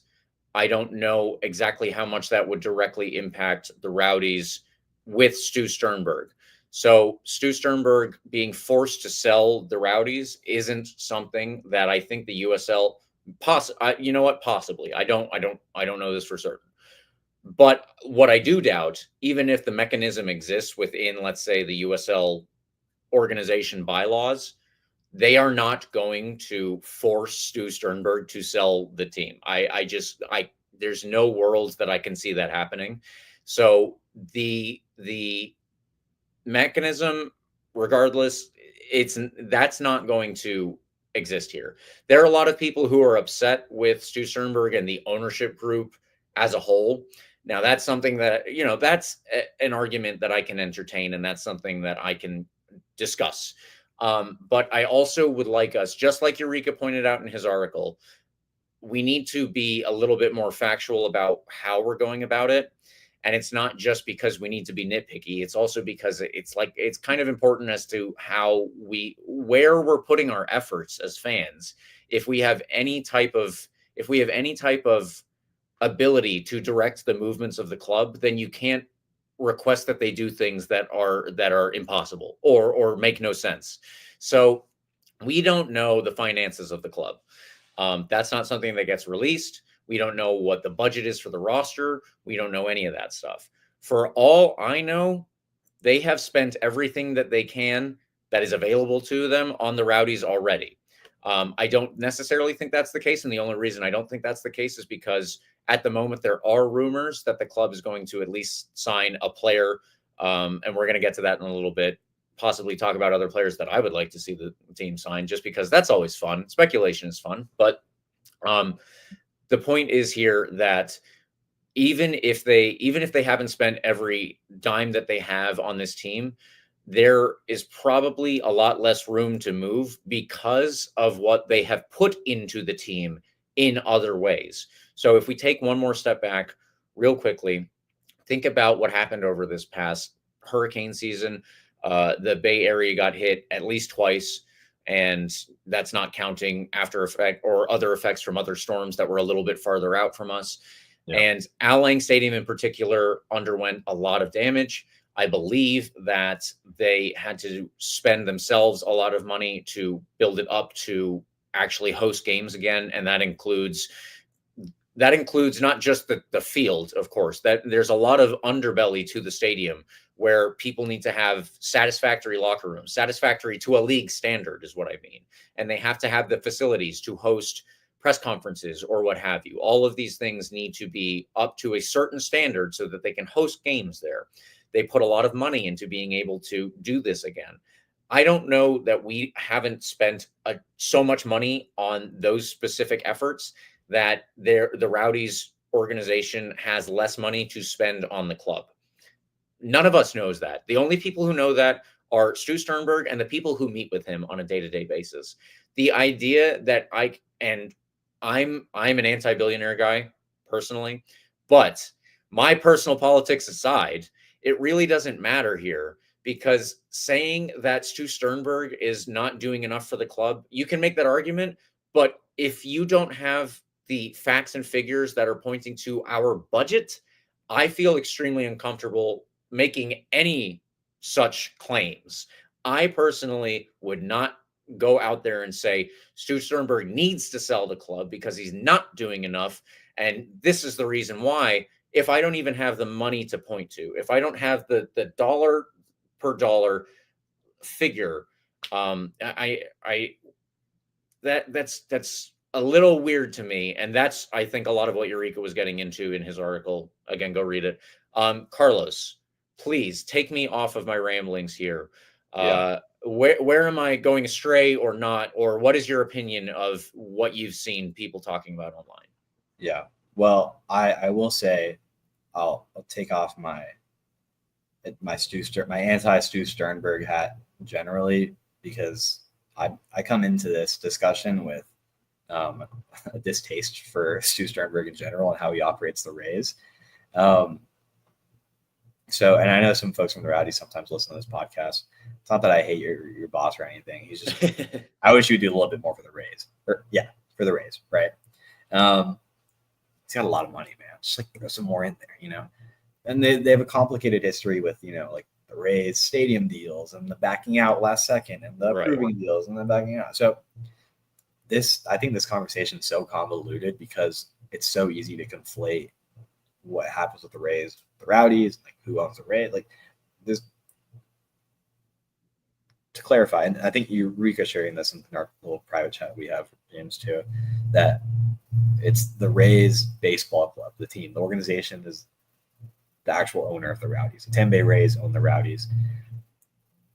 I don't know exactly how much that would directly impact the Rowdies with Stu Sternberg. So Stu Sternberg being forced to sell the Rowdies isn't something that I think the USL possibly. I don't know this for certain. But what I do doubt, even if the mechanism exists within, let's say, the USL organization bylaws, they are not going to force Stu Sternberg to sell the team. There's no world that I can see that happening. So the mechanism, regardless, that's not going to exist here. There are a lot of people who are upset with Stu Sternberg and the ownership group as a whole. Now, that's something that, that's an argument that I can entertain, and that's something that I can discuss. But I also would like us, just like Eureka pointed out in his article, we need to be a little bit more factual about how we're going about it. And it's not just because we need to be nitpicky. It's also because it's kind of important as to where we're putting our efforts as fans. If we have any type of ability to direct the movements of the club, then you can't request that they do things that are impossible or make no sense. So we don't know the finances of the club. That's not something that gets released. We don't know what the budget is for the roster. We don't know any of that stuff. For all I know, they have spent everything that they can that is available to them on the Rowdies already. I don't necessarily think that's the case. And the only reason I don't think that's the case is because at the moment there are rumors that the club is going to at least sign a player. And we're going to get to that in a little bit, possibly talk about other players that I would like to see the team sign, just because that's always fun. Speculation is fun. But the point is here that even if they haven't spent every dime that they have on this team, there is probably a lot less room to move because of what they have put into the team in other ways. So if we take one more step back real quickly, think about what happened over this past hurricane season. The Bay Area got hit at least twice, and that's not counting after effect or other effects from other storms that were a little bit farther out from us. Yeah. And Al Lang Stadium in particular underwent a lot of damage. I believe that they had to spend themselves a lot of money to build it up to actually host games again. And that includes that includes not just the field, of course, that there's a lot of underbelly to the stadium where people need to have satisfactory locker rooms, satisfactory to a league standard is what I mean. And they have to have the facilities to host press conferences or what have you. All of these things need to be up to a certain standard so that they can host games there. They put a lot of money into being able to do this again. I don't know that we haven't spent so much money on those specific efforts that the Rowdies organization has less money to spend on the club. None of us knows that. The only people who know that are Stu Sternberg and the people who meet with him on a day-to-day basis. The idea that I'm an anti-billionaire guy personally, but my personal politics aside, it really doesn't matter here, because saying that Stu Sternberg is not doing enough for the club, you can make that argument, but if you don't have the facts and figures that are pointing to our budget, I feel extremely uncomfortable making any such claims. I personally would not go out there and say Stu Sternberg needs to sell the club because he's not doing enough, and this is the reason why, if I don't even have the money to point to, if I don't have the dollar per dollar figure, that's a little weird to me. And that's, I think, a lot of what Eureka was getting into in his article. Again, go read it. Carlos, please take me off of my ramblings here. Where am I going astray or not? Or what is your opinion of what you've seen people talking about online? Yeah. Well, I will say I'll take off my anti-Stu Sternberg hat generally, because I come into this discussion with a distaste for Stu Sternberg in general and how he operates the Rays. So, and I know some folks from the Rowdies sometimes listen to this podcast. It's not that I hate your boss or anything. He's just, I wish you would do a little bit more for the Rays. For the Rays, right? He's got a lot of money, man. Just like throw some more in there, And they have a complicated history with, like the Rays stadium deals and the backing out last second and the approving deals and the backing out. So I think this conversation is so convoluted because it's so easy to conflate what happens with the Rays, the Rowdies, like who owns the Rays, like this. To clarify, and I think Eureka sharing this in our little private chat we have, James, too, that it's the Rays baseball club, the team, the organization is the actual owner of the Rowdies. The Tampa Bay Rays own the Rowdies.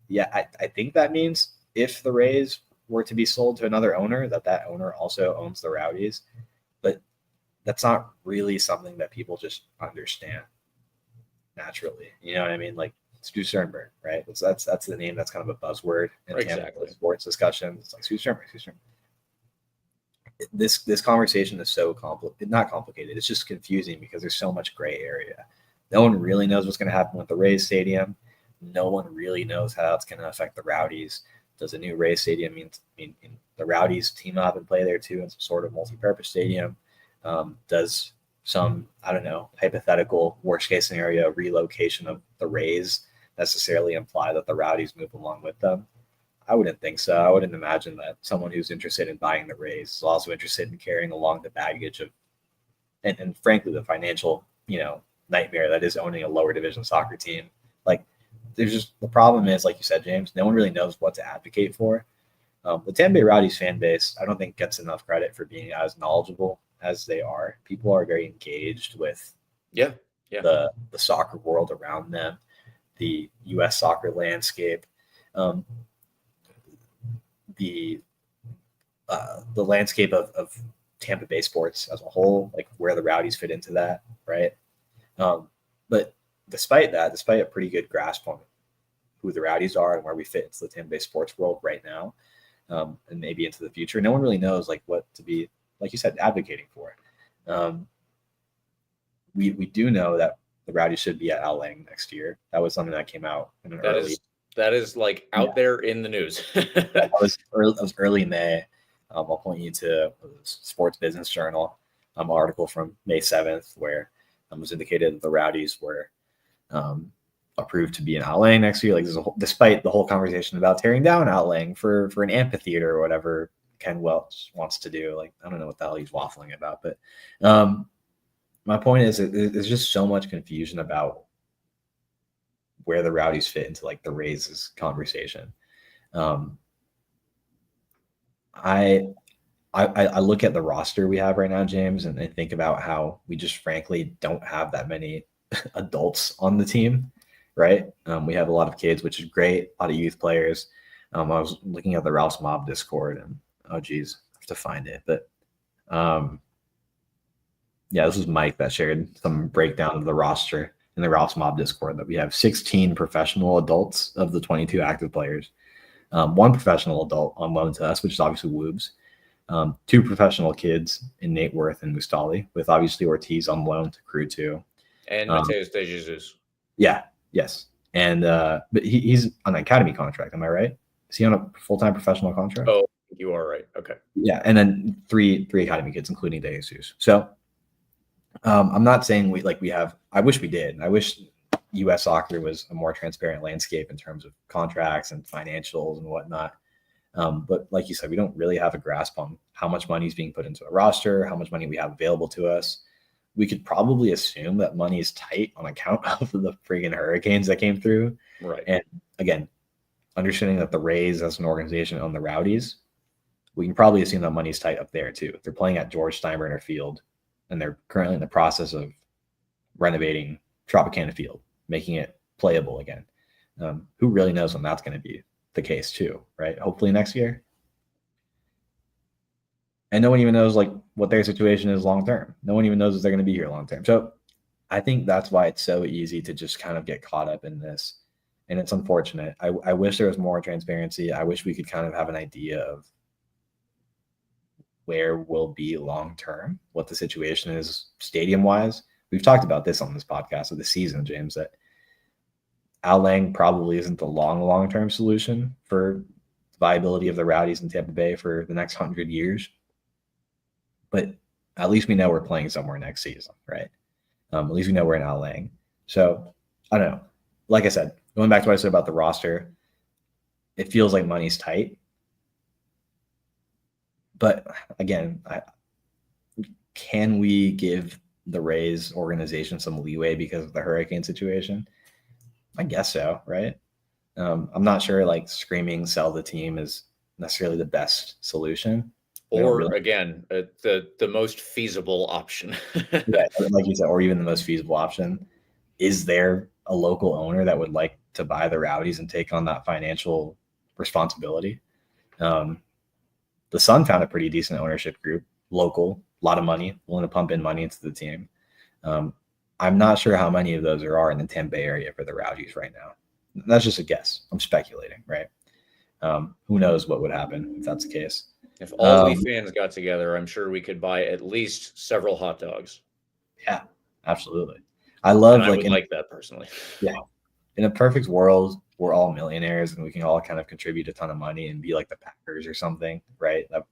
Yeah, I think that means if the Rays were to be sold to another owner, that owner also owns the Rowdies. But that's not really something that people just understand naturally. You know what I mean? Like Stu Sternberg, right? That's the name that's kind of a buzzword in Tampa sports discussions. It's like Stu Sternberg. This conversation is so not complicated. It's just confusing because there's so much gray area. No one really knows what's going to happen with the Rays stadium. No one really knows how it's going to affect the Rowdies. Does a new Rays stadium mean the Rowdies team up and play there too in some sort of multi-purpose stadium? Does some, I don't know, hypothetical worst case scenario relocation of the Rays necessarily imply that the Rowdies move along with them? I wouldn't think so. I wouldn't imagine that someone who's interested in buying the Rays is also interested in carrying along the baggage of, and frankly, the financial, nightmare that is owning a lower division soccer team. Like, there's just, the problem is, like you said, James, no one really knows what to advocate for. The Tampa Bay Rowdies fan base, I don't think gets enough credit for being as knowledgeable as they are. People are very engaged with the soccer world around them, the U.S. soccer landscape, the landscape of Tampa Bay sports as a whole, like where the Rowdies fit into that, right? But despite a pretty good grasp on who the Rowdies are and where we fit into the Tampa Bay sports world right now, and maybe into the future, no one really knows like what to be, like you said, advocating for. We do know that the Rowdies should be at Al Lang next year. That was something that came out in an that is like out there in the news. That was early May. I'll point you to Sports Business Journal article from May 7th where it was indicated that the Rowdies were approved to be in Al Lang next year. Like, despite the whole conversation about tearing down Al Lang for an amphitheater or whatever, Ken Welch wants to do. Like, I don't know what the hell he's waffling about, but my point is there's just so much confusion about where the Rowdies fit into like the Rays conversation. I look at the roster we have right now, James, and I think about how we just frankly don't have that many adults on the team, right? We have a lot of kids, which is great, a lot of youth players. I was looking at the Ralph's Mob Discord, and oh geez, I have to find it. But yeah, this was Mike that shared some breakdown of the roster in the Ralph's Mob Discord, that we have 16 professional adults of the 22 active players. One professional adult on loan to us, which is obviously Woobs. 2 professional kids in Nate Worth and Mustali, with obviously Ortiz on loan to Crew 2. And Mateus De Jesus. Yeah, yes. And but he's on an academy contract, am I right? Is he on a full-time professional contract? Oh, you are right. Okay. Yeah, and then three academy kids, including De Jesus. So I'm not saying we have. I wish we did. I wish U.S. soccer was a more transparent landscape in terms of contracts and financials and whatnot. But like you said, we don't really have a grasp on how much money is being put into a roster, how much money we have available to us. We could probably assume that money is tight on account of the friggin' hurricanes that came through. Right. And again, understanding that the Rays as an organization own the Rowdies, we can probably assume that money's tight up there too. They're playing at George Steinbrenner Field, and they're currently in the process of renovating Tropicana Field, making it playable again. Who really knows when that's going to be the case too, right? Hopefully next year. And no one even knows like what their situation is long term. No one even knows if they're going to be here long term. So I think that's why it's so easy to just kind of get caught up in this. And it's unfortunate. I wish there was more transparency. I wish we could kind of have an idea of where we'll be long term, what the situation is stadium wise. We've talked about this on this podcast of the season, James, that Al Lang probably isn't the long-term solution for the viability of the Rowdies in Tampa Bay for the next 100 years. But at least we know we're playing somewhere next season, right? At least we know we're in Al Lang. So I don't know. Like I said, going back to what I said about the roster, it feels like money's tight. But again, can we give the Rays organization some leeway because of the hurricane situation? I guess so, right? I'm not sure like screaming sell the team is necessarily the best solution. Or again, the most feasible option. Yeah, like you said, or even the most feasible option. Is there a local owner that would like to buy the Rowdies and take on that financial responsibility? The Sun found a pretty decent ownership group, local, a lot of money, willing to pump in money into the team. I'm not sure how many of those there are in the Tampa Bay area for the Rowdies right now. That's just a guess. I'm speculating, right? Who knows what would happen if that's the case. If all the fans got together, I'm sure we could buy at least several hot dogs. Yeah, absolutely. I love I would like that personally. Yeah. In a perfect world, we're all millionaires and we can all kind of contribute a ton of money and be like the Packers or something, right? That,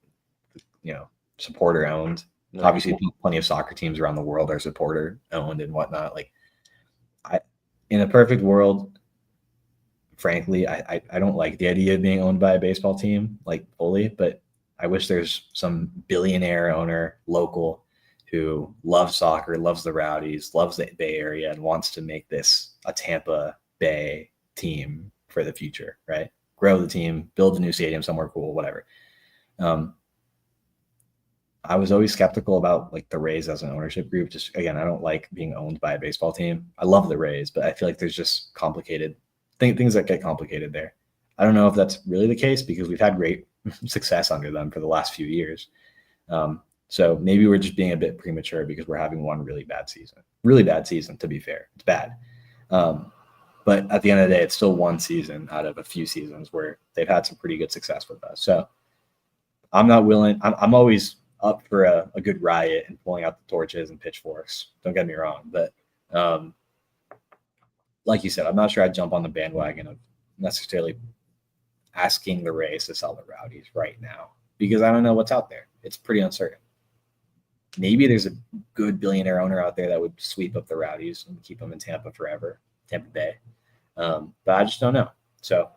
supporter owned. Right. Obviously, plenty of soccer teams around the world are supporter owned and whatnot. Like, in a perfect world, frankly, I don't like the idea of being owned by a baseball team, like fully, but I wish there's some billionaire owner local who loves soccer, loves the Rowdies, loves the Bay Area, and wants to make this a Tampa Bay team for the future, right? Grow the team, build a new stadium somewhere cool, whatever. I was always skeptical about like the Rays as an ownership group. Just again, I don't like being owned by a baseball team. I love the Rays, but I feel like there's just complicated things that get complicated there. I don't know if that's really the case because we've had great success under them for the last few years. So maybe we're just being a bit premature because we're having one really bad season, to be fair. It's bad. But at the end of the day, it's still one season out of a few seasons where they've had some pretty good success with us. So I'm not willing. I'm always up for a good riot and pulling out the torches and pitchforks. Don't get me wrong. But like you said, I'm not sure I'd jump on the bandwagon of necessarily asking the Rays to sell the Rowdies right now because I don't know what's out there. It's pretty uncertain. Maybe there's a good billionaire owner out there that would sweep up the Rowdies and keep them in Tampa forever, Tampa Bay. But I just don't know. So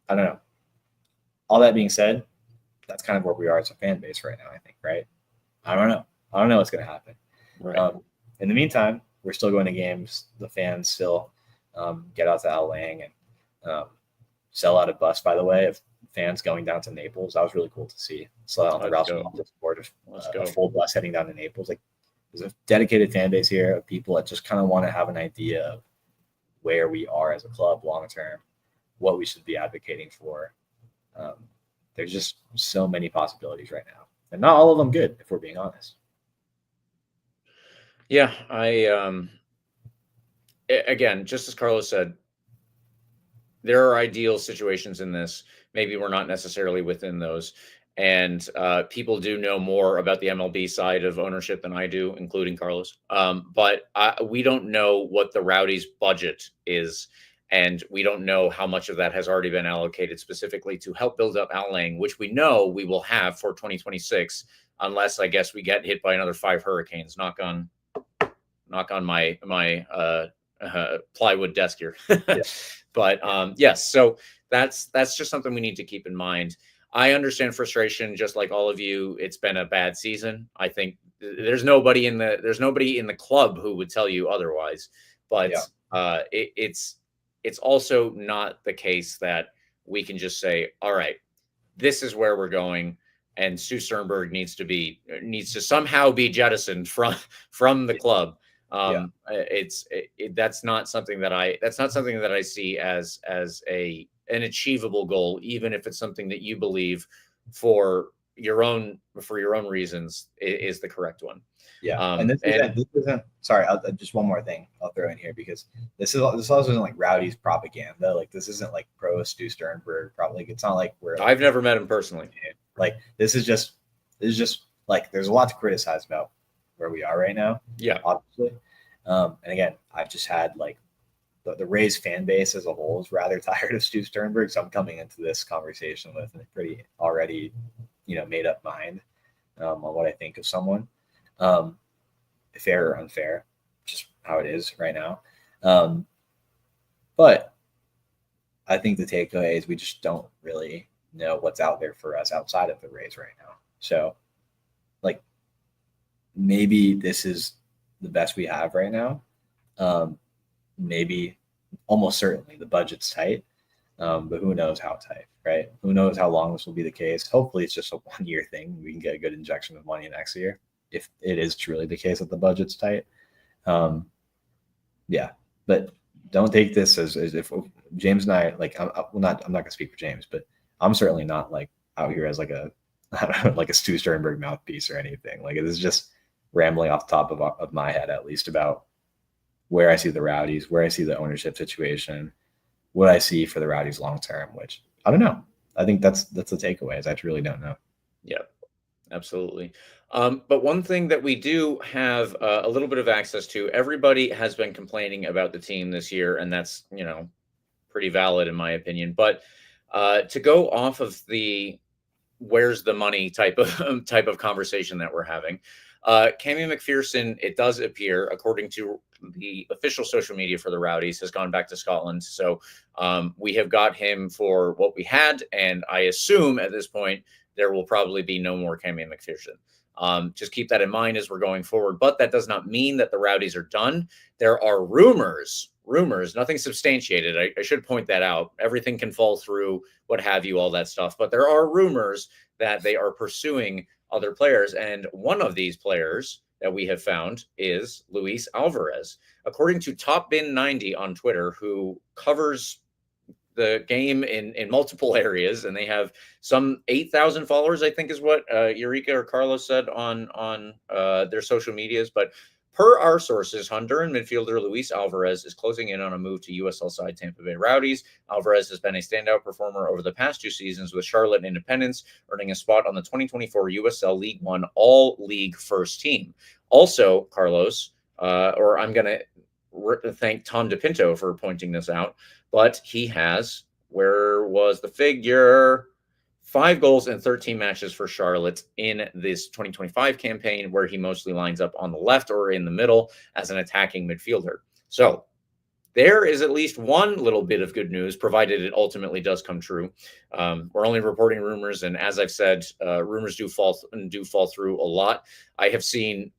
I don't know. All that being said, that's kind of where we are as a fan base right now, I think, right? I don't know what's going to happen. Right. In the meantime, we're still going to games. The fans still get out to Al Lang and sell out a bus, by the way, of fans going down to Naples. That was really cool to see. So on the Let's route go. support Let's a go. full bus heading down to Naples. Like, there's a dedicated fan base here of people that just kind of want to have an idea of where we are as a club long term, what we should be advocating for. There's just so many possibilities right now, and not all of them good, if we're being honest. Yeah, again, just as Carlos said, there are ideal situations in this. Maybe we're not necessarily within those. And people do know more about the MLB side of ownership than I do, including Carlos. But we don't know what the Rowdies budget is. And we don't know how much of that has already been allocated specifically to help build up Al Lang, which we know we will have for 2026, unless I guess we get hit by another 5 hurricanes. Knock on my plywood desk here. Yeah. But yes, so that's just something we need to keep in mind. I understand frustration, just like all of you. It's been a bad season. I think there's nobody in the club who would tell you otherwise. But it's also not the case that we can just say, all right, this is where we're going, and Stu Sternberg needs to somehow be jettisoned from the club. That's not something that I see as an achievable goal, even if it's something that you believe for your own reasons is the correct one. Yeah. And this isn't sorry, just one more thing I'll throw in here, because this also isn't like Rowdies propaganda. Like, this isn't like pro Stu Sternberg. Probably it's not like I've never met him personally. Like, this is just like, there's a lot to criticize about where we are right now. Yeah. Obviously. And again, I've just had like the Rays fan base as a whole is rather tired of Stu Sternberg. So I'm coming into this conversation with a pretty already, made up mind on what I think of someone. Fair or unfair, just how it is right now. But I think the takeaway is we just don't really know what's out there for us outside of the Rays right now. So, like, maybe this is the best we have right now. Maybe, almost certainly, the budget's tight, but who knows how tight, right? Who knows how long this will be the case? Hopefully, it's just a 1-year thing. We can get a good injection of money next year, if it is truly the case that the budget's tight. But don't take this as if James and I, like, I'm not going to speak for James, but I'm certainly not like out here as like like a Stu Sternberg mouthpiece or anything. Like, it is just rambling off the top of my head, at least, about where I see the Rowdies, where I see the ownership situation, what I see for the Rowdies long term, which I don't know. I think that's the takeaway, is I really don't know. Yeah, absolutely. But one thing that we do have a little bit of access to, everybody has been complaining about the team this year, and that's, pretty valid in my opinion. But to go off of the where's the money type of conversation that we're having, Cammy McPherson, it does appear, according to the official social media for the Rowdies, has gone back to Scotland. So we have got him for what we had, and I assume at this point there will probably be no more Cammy McPherson. Just keep that in mind as we're going forward. But that does not mean that the Rowdies are done. There are rumors, nothing substantiated. I should point that out. Everything can fall through, what have you, all that stuff. But there are rumors that they are pursuing other players. And one of these players that we have found is Luis Alvarez. According to Top Bin 90 on Twitter, who covers the game in multiple areas, and they have some 8,000 followers, I think is what Eureka or Carlos said on their social medias. But per our sources, Honduran midfielder Luis Alvarez is closing in on a move to USL side Tampa Bay Rowdies. Alvarez has been a standout performer over the past 2 seasons with Charlotte and Independence, earning a spot on the 2024 USL League One All-League First Team. Also, Carlos, or I'm going to thank Tom DePinto for pointing this out, but he has, where was the figure? 5 goals in 13 matches for Charlotte in this 2025 campaign, where he mostly lines up on the left or in the middle as an attacking midfielder. So there is at least one little bit of good news, provided it ultimately does come true. We're only reporting rumors, and as I've said, rumors do fall through a lot. I have seen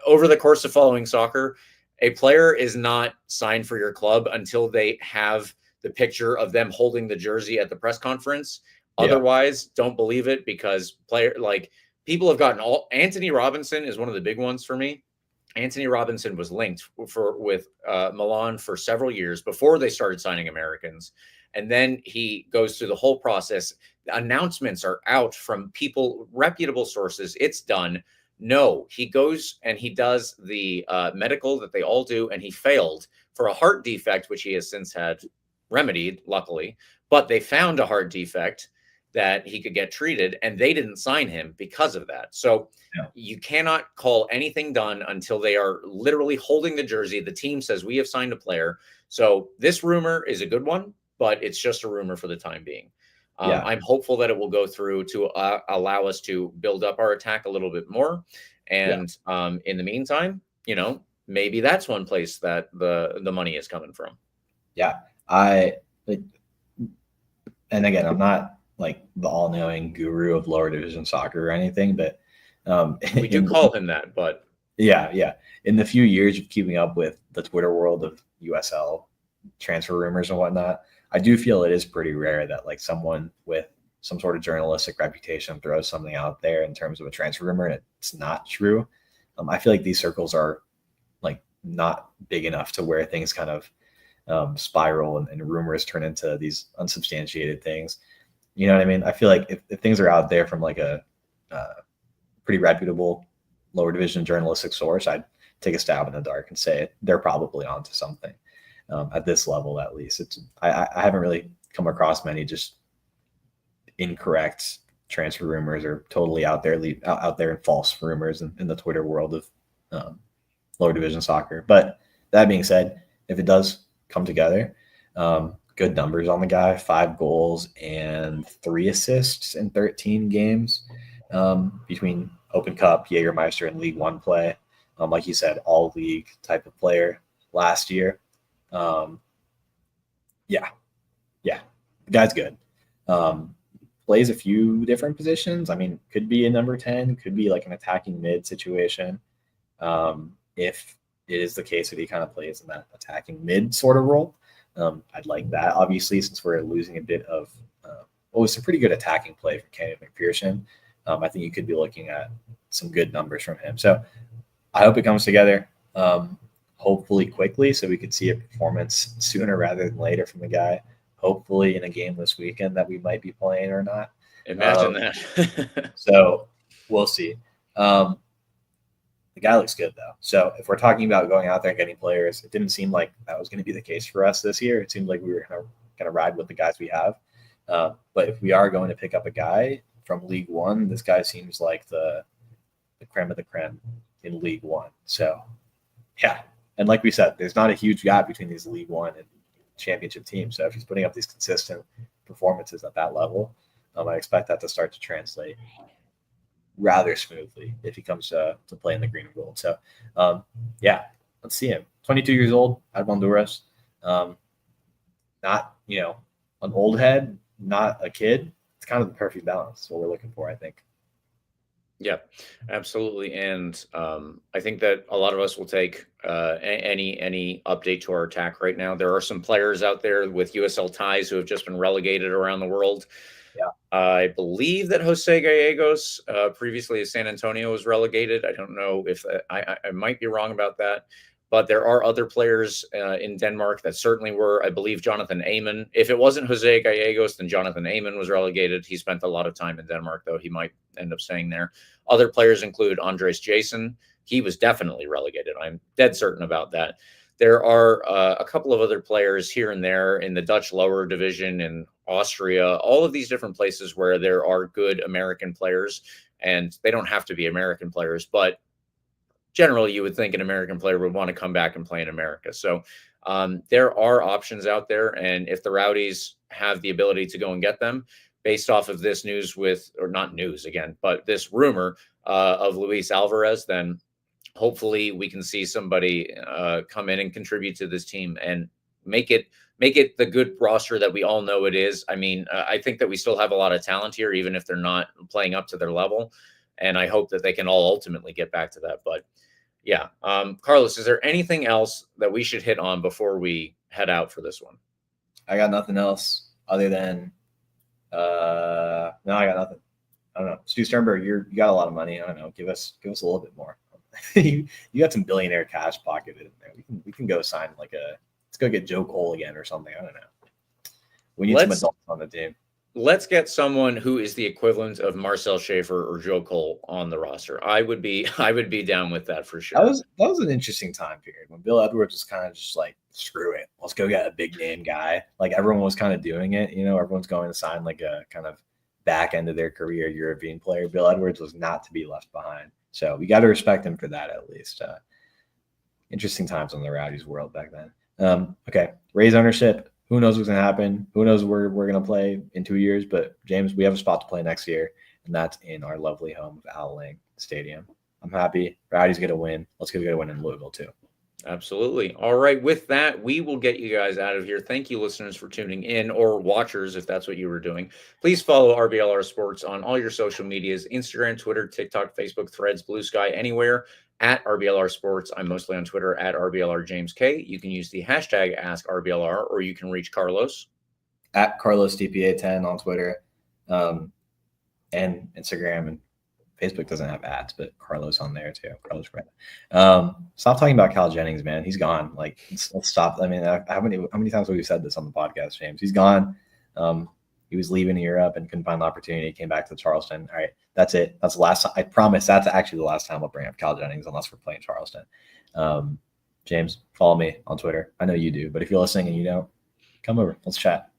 over the course of following soccer, a player is not signed for your club until they have the picture of them holding the jersey at the press conference. Yeah. Otherwise, don't believe it, because people have gotten Anthony Robinson is one of the big ones for me. Anthony Robinson was linked with Milan for several years before they started signing Americans. And then he goes through the whole process. Announcements are out from people, reputable sources. It's done. No, he goes and he does the medical that they all do, and he failed for a heart defect, which he has since had remedied, luckily. But they found a heart defect that he could get treated, and they didn't sign him because of that. So you cannot call anything done until they are literally holding the jersey. The team says, we have signed a player. So this rumor is a good one, but it's just a rumor for the time being. I'm hopeful that it will go through to allow us to build up our attack a little bit more. And in the meantime, maybe that's one place that the money is coming from. Yeah. And again, I'm not like the all-knowing guru of lower division soccer or anything, but we do call him that. But yeah, in the few years of keeping up with the Twitter world of USL transfer rumors and whatnot, I do feel it is pretty rare that like someone with some sort of journalistic reputation throws something out there in terms of a transfer rumor and it's not true. I feel like these circles are like not big enough to where things kind of spiral and rumors turn into these unsubstantiated things. You know what I mean? I feel like if things are out there from like a pretty reputable lower division journalistic source, I'd take a stab in the dark and say they're probably onto something. At this level, at least, I haven't really come across many just incorrect transfer rumors or totally out there and false rumors in the Twitter world of lower division soccer. But that being said, if it does come together, good numbers on the guy, 5 goals and 3 assists in 13 games between Open Cup, Jägermeister, and League One play. Like you said, all league type of player last year. The guy's good. Plays a few different positions. I mean, could be a number 10, could be like an attacking mid situation. If it is the case that he kind of plays in that attacking mid sort of role, I'd like that. Obviously, since we're losing a bit of some pretty good attacking play from Kenny McPherson, I think you could be looking at some good numbers from him. So I hope it comes together. Hopefully quickly, so we could see a performance sooner rather than later from the guy. Hopefully in a game this weekend that we might be playing or not. Imagine that. So we'll see. The guy looks good though. So if we're talking about going out there and getting players, it didn't seem like that was going to be the case for us this year. It seemed like we were going to ride with the guys we have. But if we are going to pick up a guy from League One, this guy seems like the creme of the creme in League One. So yeah. And like we said, there's not a huge gap between these League One and championship teams. So if he's putting up these consistent performances at that level, I expect that to start to translate rather smoothly if he comes to play in the green and gold. So, let's see him. 22 years old out of Honduras. Not, an old head, not a kid. It's kind of the perfect balance. That's what we're looking for, I think. Yeah, absolutely. And I think that a lot of us will take any update to our attack right now. There are some players out there with USL ties who have just been relegated around the world. Yeah. I believe that Jose Gallegos, previously of San Antonio, was relegated. I don't know if I might be wrong about that. But there are other players in Denmark that certainly were. I believe Jonathan Amon. If it wasn't Jose Gallegos, then Jonathan Amon was relegated. He spent a lot of time in Denmark, though. He might end up staying there. Other players include Andres Jason. He was definitely relegated. I'm dead certain about that. There are a couple of other players here and there in the Dutch lower division, in Austria, all of these different places where there are good American players. And they don't have to be American players, but generally, you would think an American player would want to come back and play in America. So there are options out there. And if the Rowdies have the ability to go and get them based off of this news but this rumor of Luis Alvarez, then hopefully we can see somebody come in and contribute to this team. And make it the good roster that we all know it is. I mean, I think that we still have a lot of talent here, even if they're not playing up to their level. And I hope that they can all ultimately get back to that. But yeah, Carlos, is there anything else that we should hit on before we head out for this one? I got nothing else other than, no, I got nothing. I don't know. Stu Sternberg, you got a lot of money. I don't know. Give us a little bit more. you got some billionaire cash pocketed in there. We can go sign let's go get Joe Cole again or something. I don't know. We need some adults on the team. Let's get someone who is the equivalent of Marcel Schaefer or Joe Cole on the roster. I would be down with that for sure. That was an interesting time period when Bill Edwards was kind of just like, screw it, let's go get a big name guy. Like everyone was kind of doing it. Everyone's going to sign like a kind of back end of their career European player. Bill Edwards was not to be left behind. So we got to respect him for that at least. Interesting times in the Rowdies world back then. Okay, Rays ownership. Who knows what's going to happen? Who knows where we're going to play in 2 years? But, James, we have a spot to play next year, and that's in our lovely home of Al Lang Stadium. I'm happy. Rowdy's going to win. Let's go get a win in Louisville, too. Absolutely. All right. With that, we will get you guys out of here. Thank you, listeners, for tuning in, or watchers, if that's what you were doing. Please follow RBLR Sports on all your social medias, Instagram, Twitter, TikTok, Facebook, Threads, Blue Sky, anywhere. At RBLR Sports. I'm mostly on Twitter at RBLR James K. You can use the hashtag AskRBLR, or you can reach Carlos at Carlos TPA10 on Twitter, and Instagram, and Facebook doesn't have ads, but Carlos on there too. Carlos Brenda. Stop talking about Cal Jennings, man. He's gone. Like, let's stop. I mean, how many times have we said this on the podcast, James? He's gone. He was leaving Europe and couldn't find the opportunity. Came back to Charleston. All right, that's it. That's the last time. I promise that's actually the last time we'll bring up Cal Jennings unless we're playing Charleston. James, follow me on Twitter. I know you do, but if you're listening and you don't, come over. Let's chat.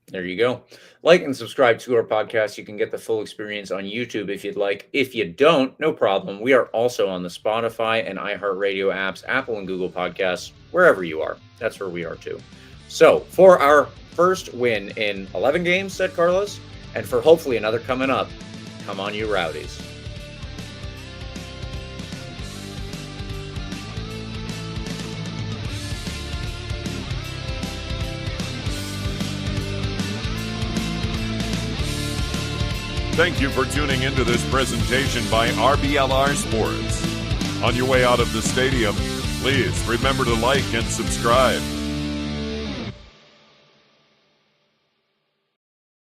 There you go. Like and subscribe to our podcast. You can get the full experience on YouTube if you'd like. If you don't, no problem. We are also on the Spotify and iHeartRadio apps, Apple and Google Podcasts, wherever you are. That's where we are too. So for our first win in 11 games, said Carlos, and for hopefully another coming up, come on, you Rowdies. Thank you for tuning into this presentation by RBLR Sports. On your way out of the stadium, please remember to like and subscribe.